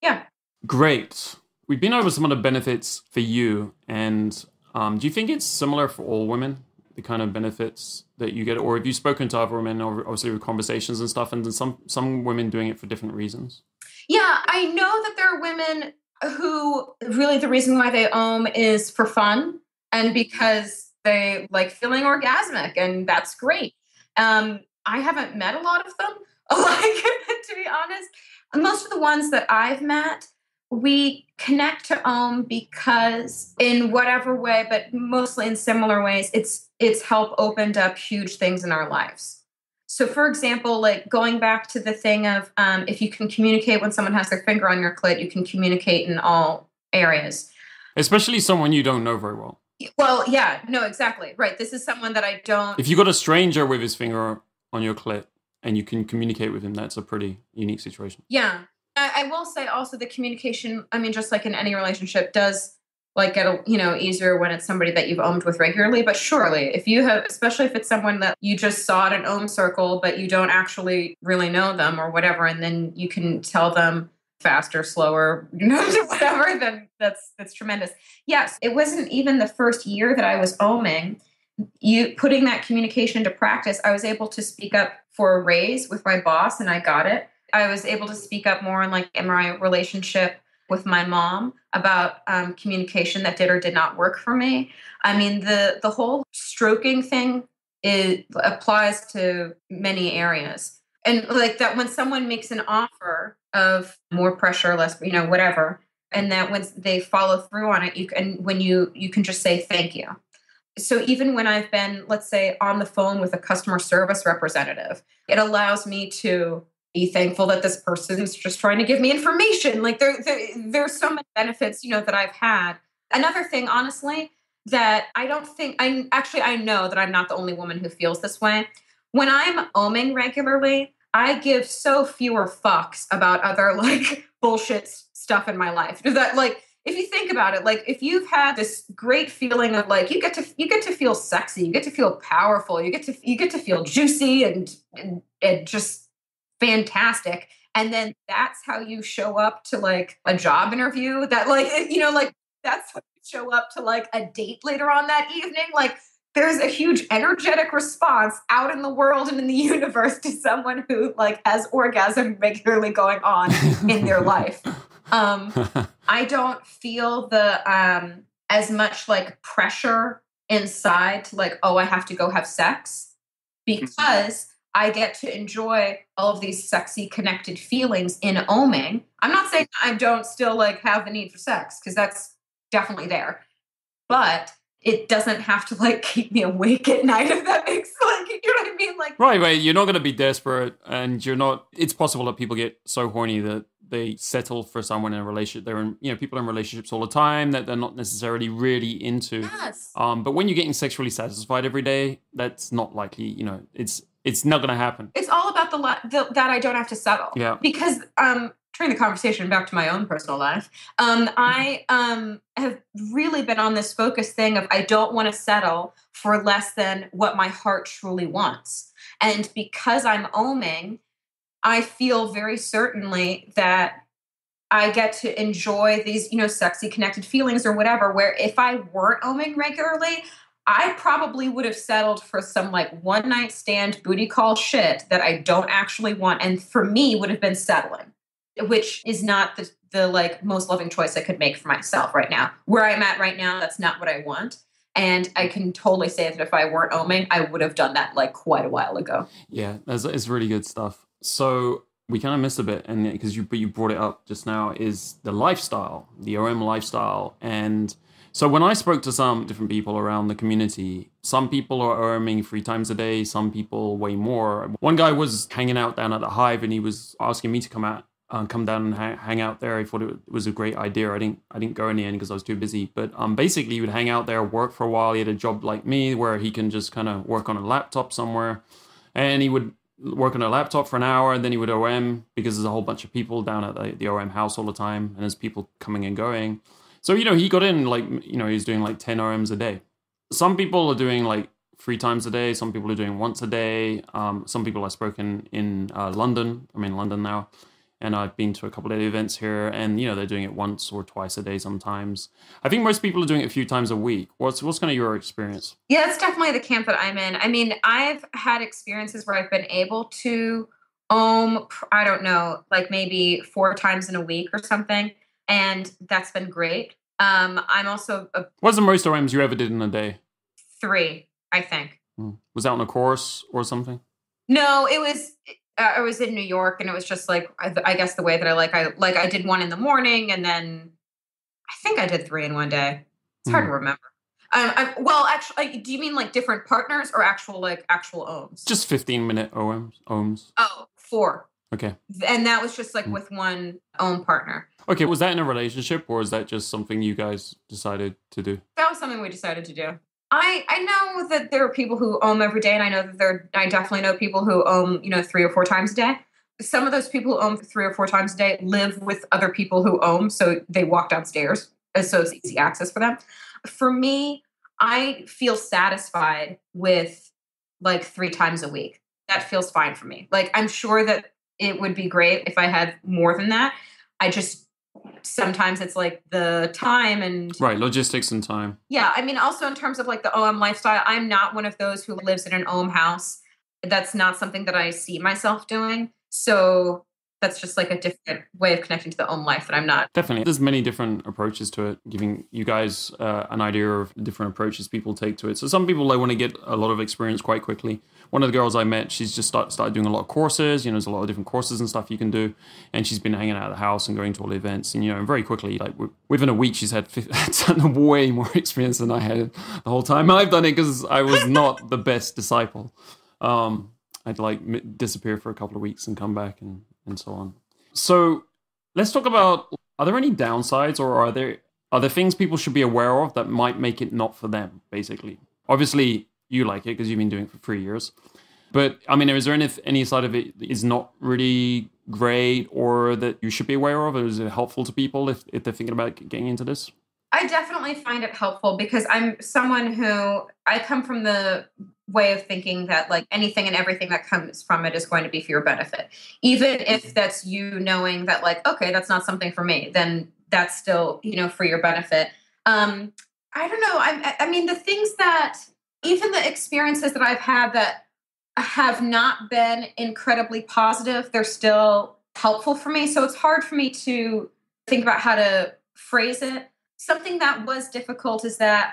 Speaker 2: Yeah.
Speaker 1: Great. We've been over some of the benefits for you. And do you think it's similar for all women? The kind of benefits that you get, or have you spoken to other women, obviously with conversations and stuff, and then some women doing it for different reasons?
Speaker 2: Yeah, I know that there are women who really the reason why they OM is for fun and because they like feeling orgasmic, and that's great. I haven't met a lot of them, like, to be honest. Most of the ones that I've met, we connect to OM because in whatever way, but mostly in similar ways, it's helped opened up huge things in our lives. So for example, like going back to the thing of if you can communicate when someone has their finger on your clit, you can communicate in all areas.
Speaker 1: Especially someone you don't know very well.
Speaker 2: Well, yeah, no, exactly. Right. This is someone that I don't...
Speaker 1: If you got a stranger with his finger on your clit and you can communicate with him, that's a pretty unique situation.
Speaker 2: Yeah. I will say also the communication, I mean, just like in any relationship, does like get easier when it's somebody that you've OMed with regularly. But surely, if you have, especially if it's someone that you just saw at an OM circle, but you don't actually really know them or whatever, and then you can tell them faster, slower, whatever, then that's tremendous. Yes, it wasn't even the first year that I was OMing. Putting that communication into practice, I was able to speak up for a raise with my boss, and I got it. I was able to speak up more in my relationship with my mom about communication that did or did not work for me. I mean, the whole stroking thing applies to many areas. And like that when someone makes an offer of more pressure, less, whatever, and that when they follow through on it, you can just say thank you. So even when I've been, let's say, on the phone with a customer service representative, it allows me to be thankful that this person is just trying to give me information. Like there's so many benefits, that I've had. Another thing, honestly, that I don't think I know that I'm not the only woman who feels this way. When I'm OMing regularly, I give so fewer fucks about other like bullshit stuff in my life. That like, if you think about it, like if you've had this great feeling of like you get to feel sexy, you get to feel powerful, you get to feel juicy and just fantastic, and then that's how you show up to like a job interview. That like like that's how you show up to like a date later on that evening. Like there's a huge energetic response out in the world and in the universe to someone who like has orgasm regularly going on in their life. I don't feel the as much like pressure inside to like, oh, I have to go have sex, because I get to enjoy all of these sexy connected feelings in OMing. I'm not saying I don't still like have the need for sex, because that's definitely there, but it doesn't have to like keep me awake at night, if that makes like, you know what I mean? Like,
Speaker 1: right. You're not going to be desperate, and it's possible that people get so horny that they settle for someone in a relationship. They're in, people in relationships all the time that they're not necessarily really into.
Speaker 2: yes.
Speaker 1: But when you're getting sexually satisfied every day, that's not likely, it's not going to happen.
Speaker 2: It's all about that I don't have to settle.
Speaker 1: Yeah.
Speaker 2: Because turning the conversation back to my own personal life, I have really been on this focus thing of I don't want to settle for less than what my heart truly wants. And because I'm OMing, I feel very certainly that I get to enjoy these, sexy connected feelings or whatever, where if I weren't OMing regularly, I probably would have settled for some like one night stand booty call shit that I don't actually want. And for me would have been settling, which is not the like most loving choice I could make for myself right now. Where I'm at right now, that's not what I want. And I can totally say that if I weren't OMing, I would have done that like quite a while ago.
Speaker 1: Yeah, it's really good stuff. So we kind of missed a bit, and because you brought it up just now, is the lifestyle, the OM lifestyle. And so when I spoke to some different people around the community, some people are OMing 3 times a day, some people way more. One guy was hanging out down at the Hive, and he was asking me to come down and hang out there. I thought it was a great idea. I didn't go in the end because I was too busy. But basically, he would hang out there, work for a while. He had a job like me where he can just kind of work on a laptop somewhere, and he would work on a laptop for an hour, and then he would OM, because there's a whole bunch of people down at the OM house all the time, and there's people coming and going. So, he got in like, he's doing like 10 OMs a day. Some people are doing like 3 times a day. Some people are doing once a day. Some people I've spoken in London. I'm in London now, and I've been to a couple of events here, and, they're doing it once or twice a day sometimes. I think most people are doing it a few times a week. What's kind of your experience?
Speaker 2: Yeah, it's definitely the camp that I'm in. I mean, I've had experiences where I've been able to I don't know, like maybe 4 times in a week or something. And that's been great. I'm also...
Speaker 1: What's the most OMs you ever did in a day?
Speaker 2: 3, I think.
Speaker 1: Was that on a course or something?
Speaker 2: No, it was... I was in New York, and it was just like, I guess the way that I did 1 in the morning, and then I think I did 3 in one day. It's hard to remember. Well, actually, do you mean like different partners or actual OMs?
Speaker 1: Just 15-minute OMs.
Speaker 2: Oh, 4.
Speaker 1: Okay.
Speaker 2: And that was just like with one OM partner.
Speaker 1: Okay, was that in a relationship, or is that just something you guys decided to do?
Speaker 2: That was something we decided to do. I know that there are people who OM every day, and I know that I definitely know people who OM, 3 or 4 times a day. Some of those people who OM 3 or 4 times a day live with other people who OM, so they walk downstairs, so it's easy access for them. For me, I feel satisfied with like 3 times a week. That feels fine for me. Like, I'm sure that it would be great if I had more than that. Sometimes it's like the time and...
Speaker 1: Right, logistics and time.
Speaker 2: Yeah, I mean, also in terms of like the OM lifestyle, I'm not one of those who lives in an OM house. That's not something that I see myself doing. So that's just like a different way of connecting to the OM life that I'm not.
Speaker 1: Definitely. There's many different approaches to it, giving you guys an idea of different approaches people take to it. So some people, they want to get a lot of experience quite quickly. One of the girls I met, she's just started doing a lot of courses. There's a lot of different courses and stuff you can do. And she's been hanging out of the house and going to all the events. And, very quickly, like within a week, she's had way more experience than I had the whole time I've done it, because I was not the best disciple. I'd like disappear for a couple of weeks and come back and so on. So let's talk about, are there any downsides, or are there things people should be aware of that might make it not for them, basically? Obviously, you like it because you've been doing it for 3 years. But, is there any side of it that is not really great, or that you should be aware of? Or is it helpful to people if they're thinking about getting into this?
Speaker 2: I definitely find it helpful because I'm someone who, I come from the way of thinking that like anything and everything that comes from it is going to be for your benefit. Even if that's you knowing that like, okay, that's not something for me, then that's still, for your benefit. I don't know. The things that, even the experiences that I've had that have not been incredibly positive, they're still helpful for me. So it's hard for me to think about how to phrase it. Something that was difficult is that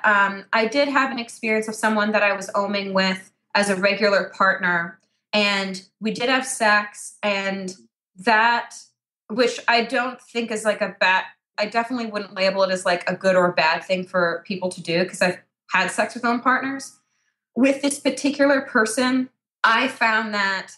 Speaker 2: I did have an experience of someone that I was OMing with as a regular partner, and we did have sex, and that, which I don't think is like a bad, I definitely wouldn't label it as like a good or a bad thing for people to do, because I've had sex with OM partners. With this particular person, I found that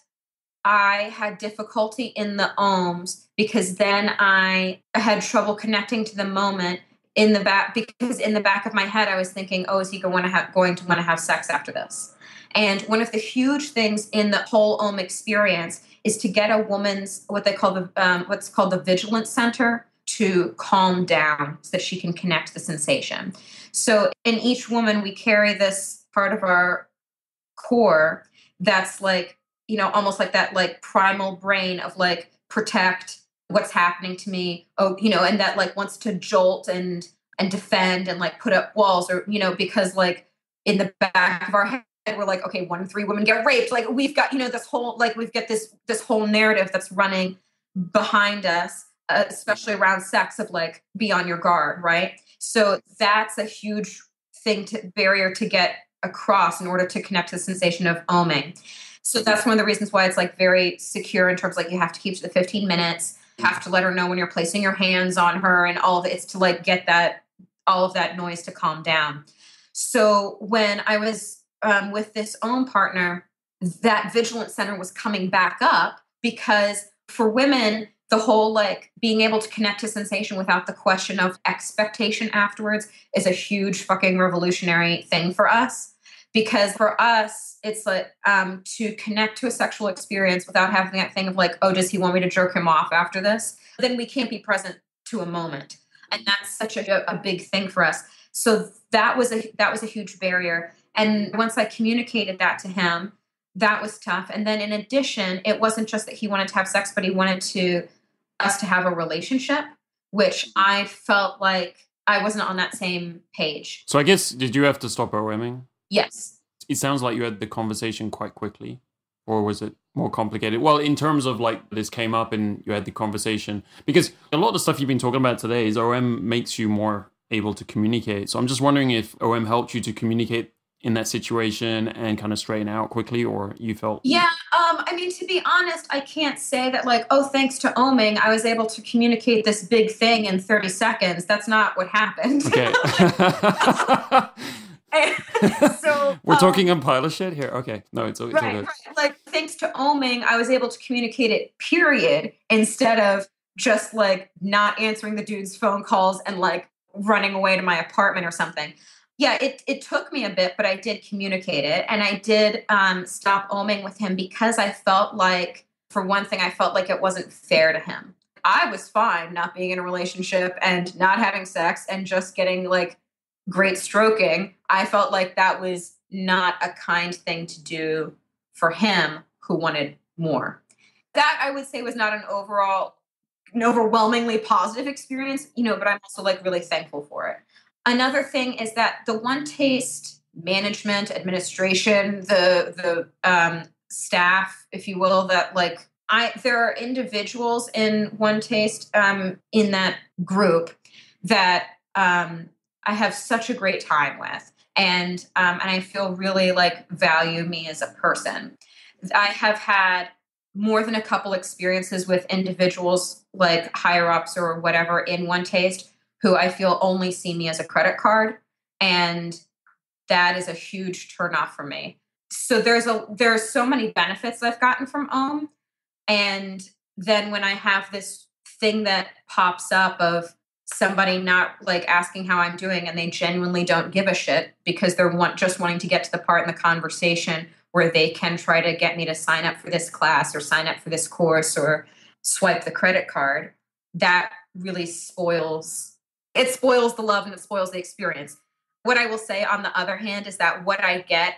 Speaker 2: I had difficulty in the OMs because then I had trouble connecting to the moment in the back, because in the back of my head, I was thinking, oh, is he going to want to have sex after this? And one of the huge things in the whole OM experience is to get a woman's, what they call what's called the vigilance center, to calm down so that she can connect the sensation. So in each woman, we carry this part of our core that's like, almost like that, like primal brain of like, protect, what's happening to me, and that like wants to jolt and defend and like put up walls, or because like in the back of our head we're like, okay, 1 in 3 women get raped, like we've got this whole, like we've got this whole narrative that's running behind us, especially around sex, of like, be on your guard, right? So that's a huge barrier to get across in order to connect to the sensation of OMing. So that's one of the reasons why it's like very secure in terms of like, you have to keep to the 15 minutes. Have to let her know when you're placing your hands on her, and all of it. It's to like get all of that noise to calm down. So when I was with this OM partner, that vigilance center was coming back up, because for women, the whole like being able to connect to sensation without the question of expectation afterwards is a huge fucking revolutionary thing for us. Because for us, it's like to connect to a sexual experience without having that thing of like, oh, does he want me to jerk him off after this? Then we can't be present to a moment. And that's such a big thing for us. So that was a huge barrier. And once I communicated that to him, that was tough. And then in addition, it wasn't just that he wanted to have sex, but he wanted us to have a relationship, which I felt like I wasn't on that same page.
Speaker 1: So I guess, did you have to stop OMing?
Speaker 2: Yes.
Speaker 1: It sounds like you had the conversation quite quickly, or was it more complicated? Well, in terms of like this came up and you had the conversation, because a lot of the stuff you've been talking about today is OM makes you more able to communicate. So I'm just wondering if OM helped you to communicate in that situation and kind of straighten out quickly, or you felt...
Speaker 2: Yeah, to be honest, I can't say that like, oh, thanks to OMing, I was able to communicate this big thing in 30 seconds. That's not what happened.
Speaker 1: Okay. So we're talking on pilot shit here. Okay, no, it's all good.
Speaker 2: Right. Like, thanks to OMing, I was able to communicate it, period, instead of just like not answering the dude's phone calls and like running away to my apartment or something. Yeah, it took me a bit, but I did communicate it, and I did stop OMing with him because I felt like, for one thing, I felt like it wasn't fair to him. I was fine not being in a relationship and not having sex and just getting like great stroking. I felt like that was not a kind thing to do for him, who wanted more. That, I would say, was not an overwhelmingly positive experience, but I'm also like really thankful for it. Another thing is that the One Taste management, administration, the staff, if you will, that like there are individuals in One Taste in that group that I have such a great time with, and I feel really like value me as a person. I have had more than a couple experiences with individuals like higher ups or whatever in One Taste who I feel only see me as a credit card, and that is a huge turnoff for me. So there's so many benefits I've gotten from OM. And then when I have this thing that pops up of somebody not like asking how I'm doing and they genuinely don't give a shit because they're just wanting to get to the part in the conversation where they can try to get me to sign up for this class or sign up for this course or swipe the credit card, that really spoils the love and it spoils the experience. What I will say on the other hand is that what I get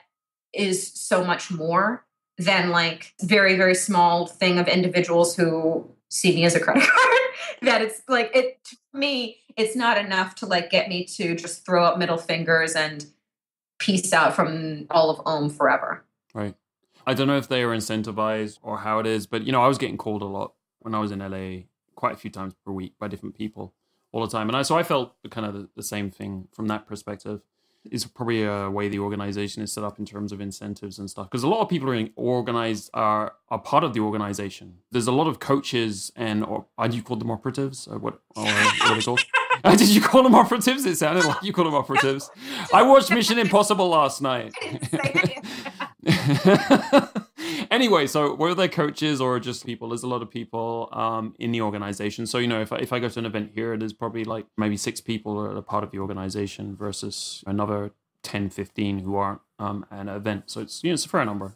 Speaker 2: is so much more than like very, very small thing of individuals who see me as a credit card that it's like, to me, it's not enough to like get me to just throw up middle fingers and peace out from all of OM forever.
Speaker 1: Right. I don't know if they are incentivized or how it is, but I was getting called a lot when I was in LA quite a few times per week by different people all the time. And so I felt kind of the same thing from that perspective. Is probably a way the organization is set up in terms of incentives and stuff. Because a lot of people are part of the organization. There's a lot of coaches or do you call them operatives? What are they called? Did you call them operatives? It sounded like you called them operatives. I watched Mission Impossible last night. Anyway, so whether they're coaches or just people, there's a lot of people in the organization. So, if I go to an event here, there's probably like maybe 6 people are a part of the organization versus another 10, 15 who aren't at an event. So it's a fair number.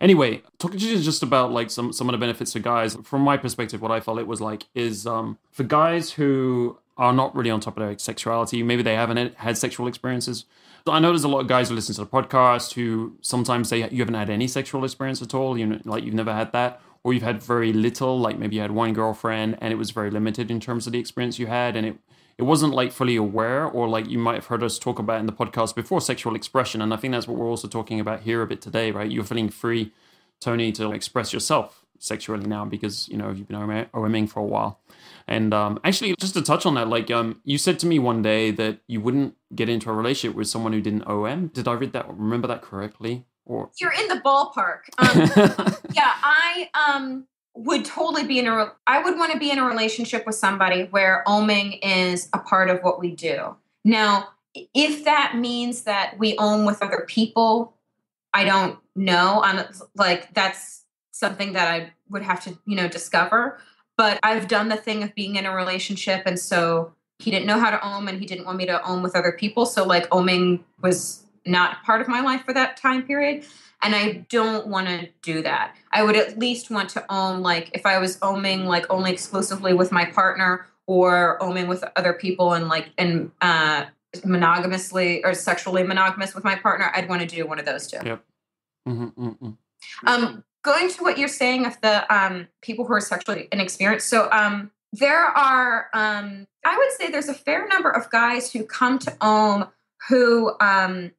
Speaker 1: Anyway, talking to you just about like some of the benefits for guys. From my perspective, what I felt it was like is for guys who are not really on top of their sexuality, maybe they haven't had sexual experiences. I know there's a lot of guys who listen to the podcast who sometimes say you haven't had any sexual experience at all, like you've never had that, or you've had very little, like maybe you had one girlfriend and it was very limited in terms of the experience you had, and it wasn't like fully aware, or like you might have heard us talk about in the podcast before, sexual expression. And I think that's what we're also talking about here a bit today, right? You're feeling free, Toni, to express yourself sexually now because, you've been OMing for a while. And actually, just to touch on that, like you said to me one day that you wouldn't get into a relationship with someone who didn't OM. Did I remember that correctly? Or
Speaker 2: you're in the ballpark. Yeah, I would totally be I would want to be in a relationship with somebody where OMing is a part of what we do. Now, if that means that we OM with other people, I don't know. That's something that I would have to, discover. But I've done the thing of being in a relationship, and so he didn't know how to OM, and he didn't want me to OM with other people. So like OMing was not part of my life for that time period, and I don't want to do that. I would at least want to OM, like if I was OMing like only exclusively with my partner or OMing with other people and monogamously or sexually monogamous with my partner, I'd want to do one of those two.
Speaker 1: Yep. Mm-hmm.
Speaker 2: Going to what you're saying of the people who are sexually inexperienced. So there are, I would say there's a fair number of guys who come to OM who, I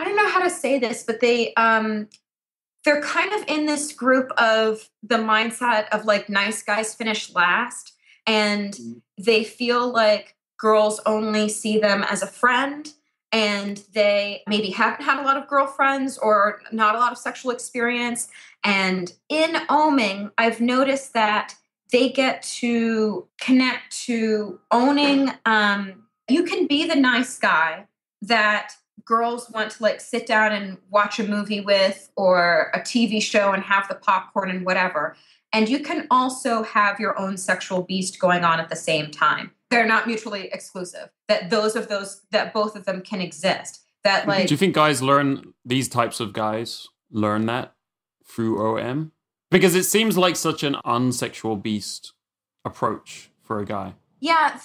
Speaker 2: don't know how to say this, but they're kind of in this group of the mindset of like nice guys finish last. And they feel like girls only see them as a friend. And they maybe haven't had a lot of girlfriends or not a lot of sexual experience. And in OMing, I've noticed that they get to connect to owning. You can be the nice guy that girls want to like sit down and watch a movie with or a TV show and have the popcorn and whatever. And you can also have your own sexual beast going on at the same time. They're not mutually exclusive. That both of them can exist. That like.
Speaker 1: Do you think these types of guys learn that through OM? Because it seems like such an unsexual beast approach for a guy.
Speaker 2: Yeah,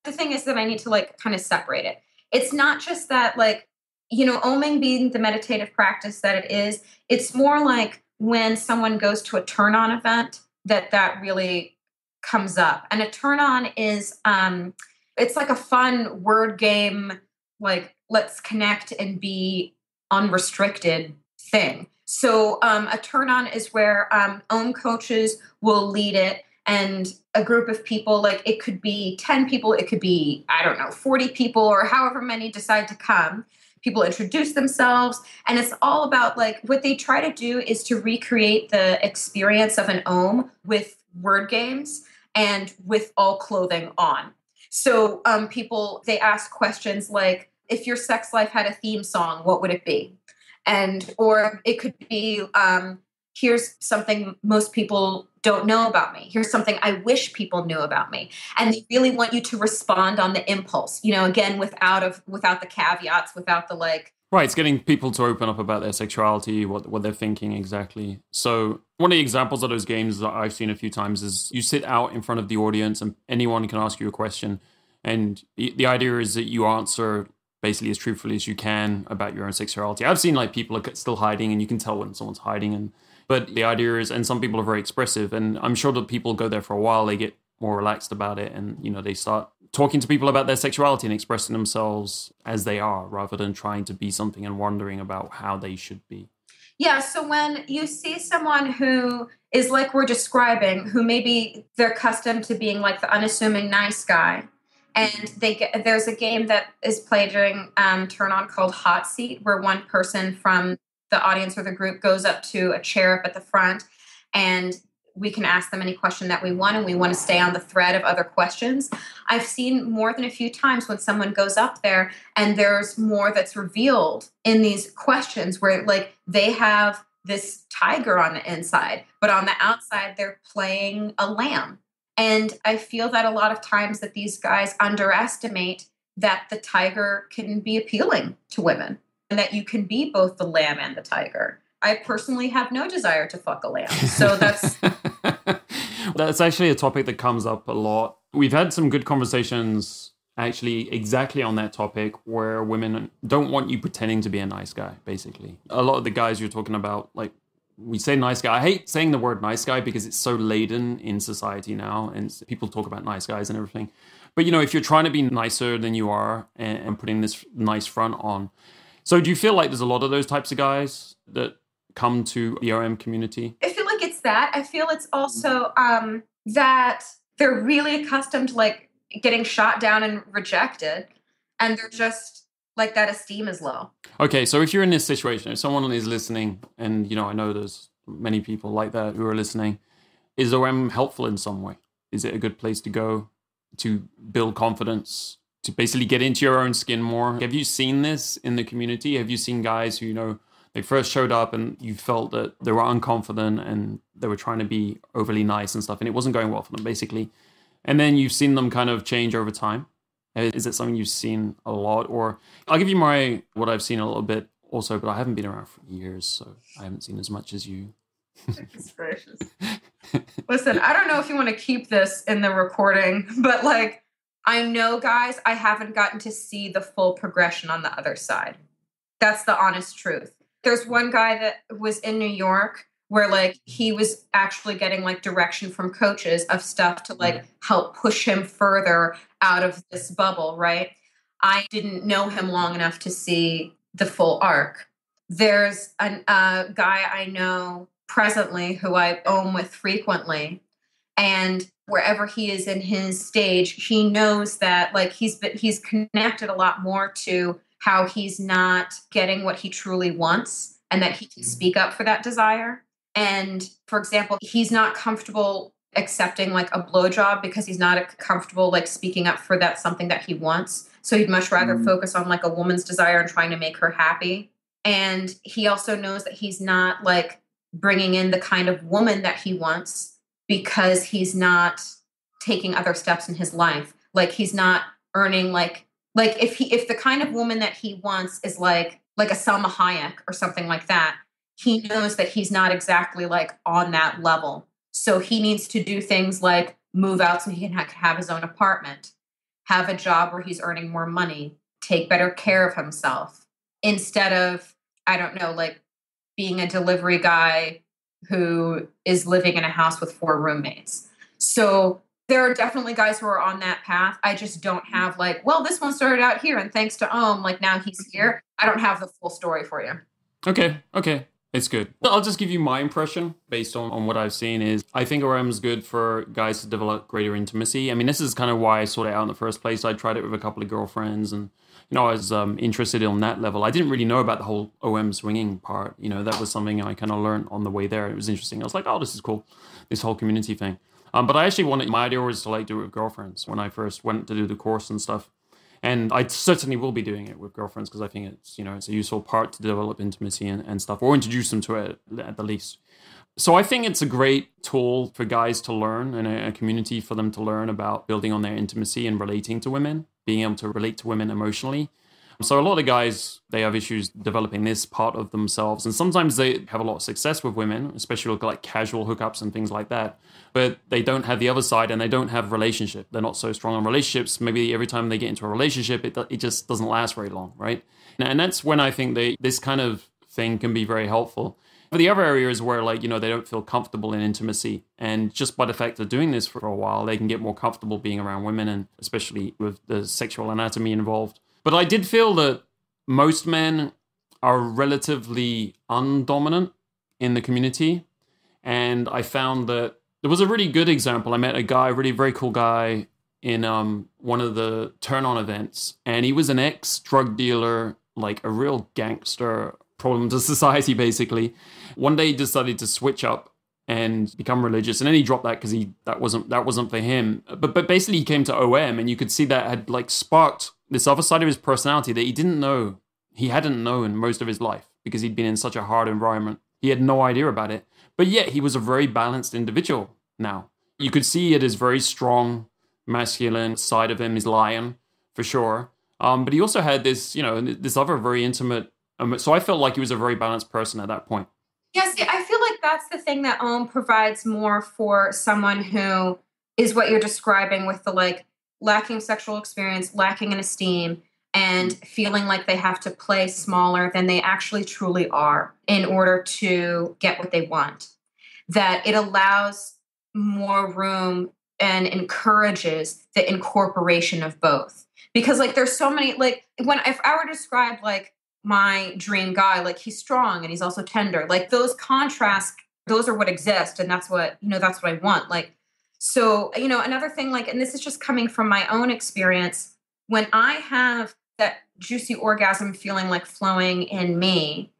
Speaker 2: the thing is that I need to like kind of separate it. It's not just that like, OMing being the meditative practice that it is, it's more like when someone goes to a turn-on event that really comes up. And a turn-on is, it's like a fun word game, like let's connect and be unrestricted thing. So a turn on is where OM coaches will lead it, and a group of people, like it could be 10 people, it could be, I don't know, 40 people, or however many decide to come. People introduce themselves, and it's all about like what they try to do is to recreate the experience of an OM with word games and with all clothing on. So people, they ask questions like, if your sex life had a theme song, what would it be? And, or it could be, here's something most people don't know about me. Here's something I wish people knew about me. And they really want you to respond on the impulse, you know, again, without the caveats, without the like.
Speaker 1: Right, it's getting people to open up about their sexuality, what they're thinking exactly. So one of the examples of those games that I've seen a few times is you sit out in front of the audience and anyone can ask you a question. And the idea is that you answer basically as truthfully as you can about your own sexuality. I've seen like people are still hiding, and you can tell when someone's hiding. But the idea is, and some people are very expressive, and I'm sure that people go there for a while, they get more relaxed about it, and you know, they start talking to people about their sexuality and expressing themselves as they are, rather than trying to be something and wondering about how they should be.
Speaker 2: Yeah, so when you see someone who is like we're describing, who maybe they're accustomed to being like the unassuming nice guy, and there's a game that is played during Turn On called Hot Seat, where one person from the audience or the group goes up to a chair up at the front, and we can ask them any question that we want, and we want to stay on the thread of other questions. I've seen more than a few times when someone goes up there and there's more that's revealed in these questions where like they have this tiger on the inside, but on the outside they're playing a lamb. And I feel that a lot of times that these guys underestimate that the tiger can be appealing to women and that you can be both the lamb and the tiger. I personally have no desire to fuck a lamb. So
Speaker 1: that's actually a topic that comes up a lot. We've had some good conversations actually exactly on that topic, where women don't want you pretending to be a nice guy, basically. A lot of the guys you're talking about, like, we say nice guy. I hate saying the word nice guy because it's so laden in society now, and people talk about nice guys and everything. But, you know, if you're trying to be nicer than you are and putting this nice front on. So do you feel like there's a lot of those types of guys that come to the OM community?
Speaker 2: I feel like it's that. I feel it's also that they're really accustomed to like getting shot down and rejected, and they're just like that esteem is low.
Speaker 1: Okay, so if you're in this situation, if someone is listening, and you know, I know there's many people like that who are listening, is OM helpful in some way? Is it a good place to go to build confidence, to basically get into your own skin more? Have you seen this in the community? Have you seen guys who, you know, they first showed up and you felt that they were unconfident and they were trying to be overly nice and stuff, and it wasn't going well for them, basically. And then you've seen them kind of change over time. Is it something you've seen a lot? Or I'll give you what I've seen a little bit also, but I haven't been around for years, so I haven't seen as much as you.
Speaker 2: Goodness gracious. Listen, I don't know if you want to keep this in the recording, but like, I know, guys, I haven't gotten to see the full progression on the other side. That's the honest truth. There's one guy that was in New York where like he was actually getting like direction from coaches of stuff to like help push him further out of this bubble, right? I didn't know him long enough to see the full arc. There's a guy I know presently who I OM with frequently, and wherever he is in his stage, he knows that like he's connected a lot more to how he's not getting what he truly wants and that he can speak up for that desire. And for example, he's not comfortable accepting like a blowjob because he's not comfortable like speaking up for that something that he wants. So he'd much rather focus on like a woman's desire and trying to make her happy. And he also knows that he's not like bringing in the kind of woman that he wants because he's not taking other steps in his life. Like he's not earning like if the kind of woman that he wants is like a Salma Hayek or something like that, he knows that he's not exactly like on that level. So he needs to do things like move out so he can have his own apartment, have a job where he's earning more money, take better care of himself, instead of, I don't know, like being a delivery guy who is living in a house with 4 roommates. So there are definitely guys who are on that path. I just don't have like, well, this one started out here and thanks to OM, like now he's here. I don't have the full story for you.
Speaker 1: Okay. It's good. I'll just give you my impression based on what I've seen is I think OM is good for guys to develop greater intimacy. I mean, this is kind of why I sought it out in the first place. I tried it with a couple of girlfriends and, I was interested on that level. I didn't really know about the whole OM swinging part. That was something I kind of learned on the way there. It was interesting. I was like, oh, this is cool, this whole community thing. But I actually my idea was to do it with girlfriends when I first went to do the course and stuff. And I certainly will be doing it with girlfriends because I think it's, it's a useful part to develop intimacy and stuff, or introduce them to it at the least. So I think it's a great tool for guys to learn and a community for them to learn about building on their intimacy and relating to women, being able to relate to women emotionally. So a lot of guys, they have issues developing this part of themselves. And sometimes they have a lot of success with women, especially with casual hookups and things like that. But they don't have the other side and they don't have relationship. They're not so strong on relationships. Maybe every time they get into a relationship, it just doesn't last very long, right? And that's when I think this kind of thing can be very helpful. But the other areas where they don't feel comfortable in intimacy. And just by the fact of doing this for a while, they can get more comfortable being around women, and especially with the sexual anatomy involved. But I did feel that most men are relatively undominant in the community. And I found that there was a really good example. I met a guy, really very cool guy, in one of the turn-on events. And he was an ex-drug dealer, a real gangster, problem to society, basically. One day he decided to switch up and become religious. And then he dropped that because that wasn't for him. But basically he came to OM, and you could see that had sparked this other side of his personality that he hadn't known most of his life because he'd been in such a hard environment. He had no idea about it. But yet he was a very balanced individual now. You could see it as very strong, masculine side of him, his lion, for sure. But he also had this, this other very intimate. So I felt like he was a very balanced person at that point.
Speaker 2: Yes, I feel like that's the thing that OM provides more for someone who is what you're describing with the lacking sexual experience, lacking in esteem, and feeling like they have to play smaller than they actually truly are in order to get what they want. That it allows more room and encourages the incorporation of both. Because there's so many, if I were to describe my dream guy, he's strong and he's also tender, those contrasts, those are what exist. And that's what, that's what I want. So, another thing, and this is just coming from my own experience, when I have that juicy orgasm feeling flowing in me,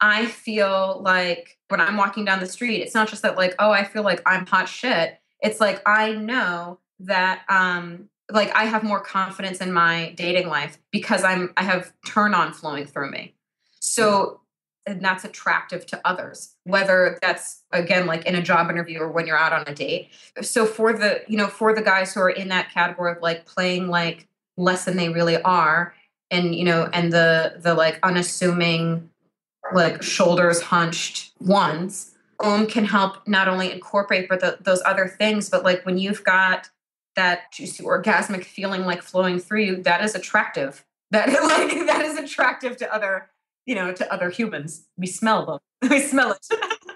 Speaker 2: I feel when I'm walking down the street, it's not just that I feel like I'm hot shit. It's I know that, I have more confidence in my dating life because I have turn on flowing through me. So, and that's attractive to others, whether that's again, in a job interview or when you're out on a date. So for the guys who are in that category of playing less than they really are, and, and the unassuming, shoulders hunched ones, can help not only incorporate, but those other things. But when you've got that juicy orgasmic feeling flowing through you, that is attractive. That is attractive to other, to other humans. We smell them. We smell it.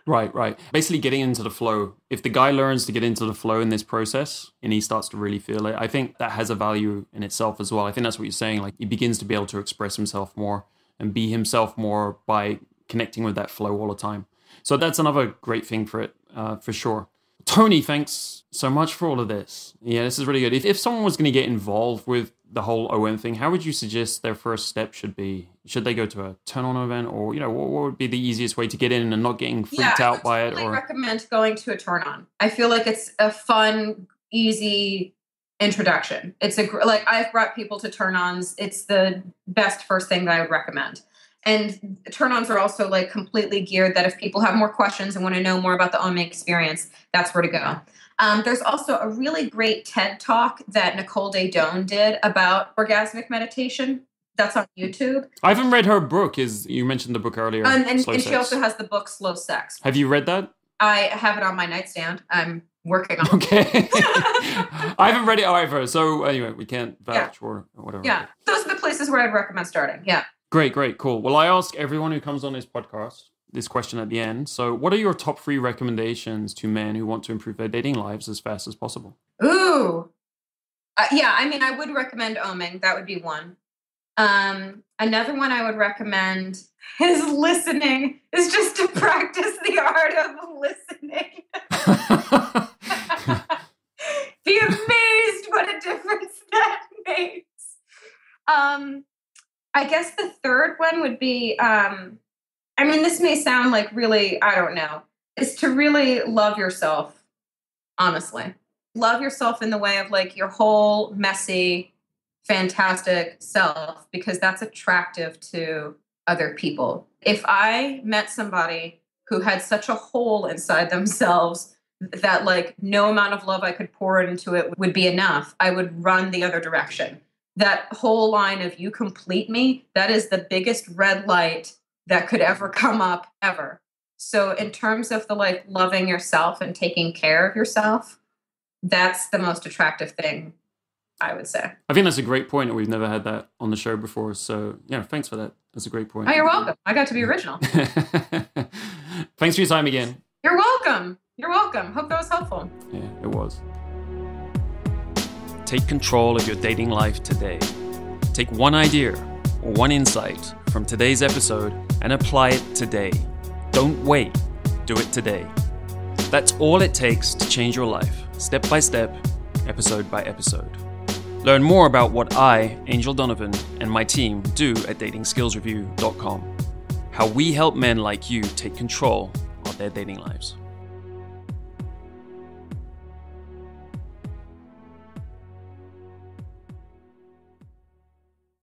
Speaker 1: Right. Basically getting into the flow. If the guy learns to get into the flow in this process and he starts to really feel it, I think that has a value in itself as well. I think that's what you're saying. He begins to be able to express himself more and be himself more by connecting with that flow all the time. So that's another great thing for it, for sure. Toni, thanks so much for all of this. Yeah, this is really good. If someone was going to get involved with the whole OM thing, how would you suggest their first step should be? Should they go to a turn-on event, or what would be the easiest way to get in and not getting freaked out by it?
Speaker 2: I recommend going to a turn-on. I feel like it's a fun, easy introduction. It's I've brought people to turn-ons. It's the best first thing that I would recommend. And turn-ons are also completely geared that if people have more questions and want to know more about the OMing experience, that's where to go. There's also a really great TED Talk that Nicole Daedone did about orgasmic meditation. That's on YouTube.
Speaker 1: I haven't read her book. You mentioned the book earlier.
Speaker 2: And she also has the book Slow Sex.
Speaker 1: Have you read that?
Speaker 2: I have it on my nightstand. I'm working on it.
Speaker 1: Okay. I haven't read it either. So anyway, we can't vouch or whatever.
Speaker 2: Yeah. Those are the places where I'd recommend starting. Yeah.
Speaker 1: Great, cool. Well, I ask everyone who comes on this podcast this question at the end. So what are your top 3 recommendations to men who want to improve their dating lives as fast as possible?
Speaker 2: Ooh. I would recommend OMing. That would be one. Another one I would recommend is listening, is just to practice the art of listening. Be amazed what a difference that makes. I guess the third one would be, this may sound like really, I don't know, is to really love yourself, honestly. Love yourself in the way of like your whole messy, fantastic self, because that's attractive to other people. If I met somebody who had such a hole inside themselves that like no amount of love I could pour into it would be enough, I would run the other direction. That whole line of "you complete me," that is the biggest red light that could ever come up ever. So in terms of the like loving yourself and taking care of yourself, that's the most attractive thing, I would say.
Speaker 1: I think that's a great point. We've never had that on the show before. So yeah, thanks for that. That's a great point.
Speaker 2: Oh, you're welcome. I got to be original.
Speaker 1: Thanks for your time again.
Speaker 2: You're welcome. You're welcome. Hope that was helpful.
Speaker 1: Yeah, it was. Take control of your dating life today. Take one idea or one insight from today's episode and apply it today. Don't wait. Do it today. That's all it takes to change your life, step by step, episode by episode. Learn more about what I, Angel Donovan, and my team do at datingskillsreview.com. How we help men like you take control of their dating lives.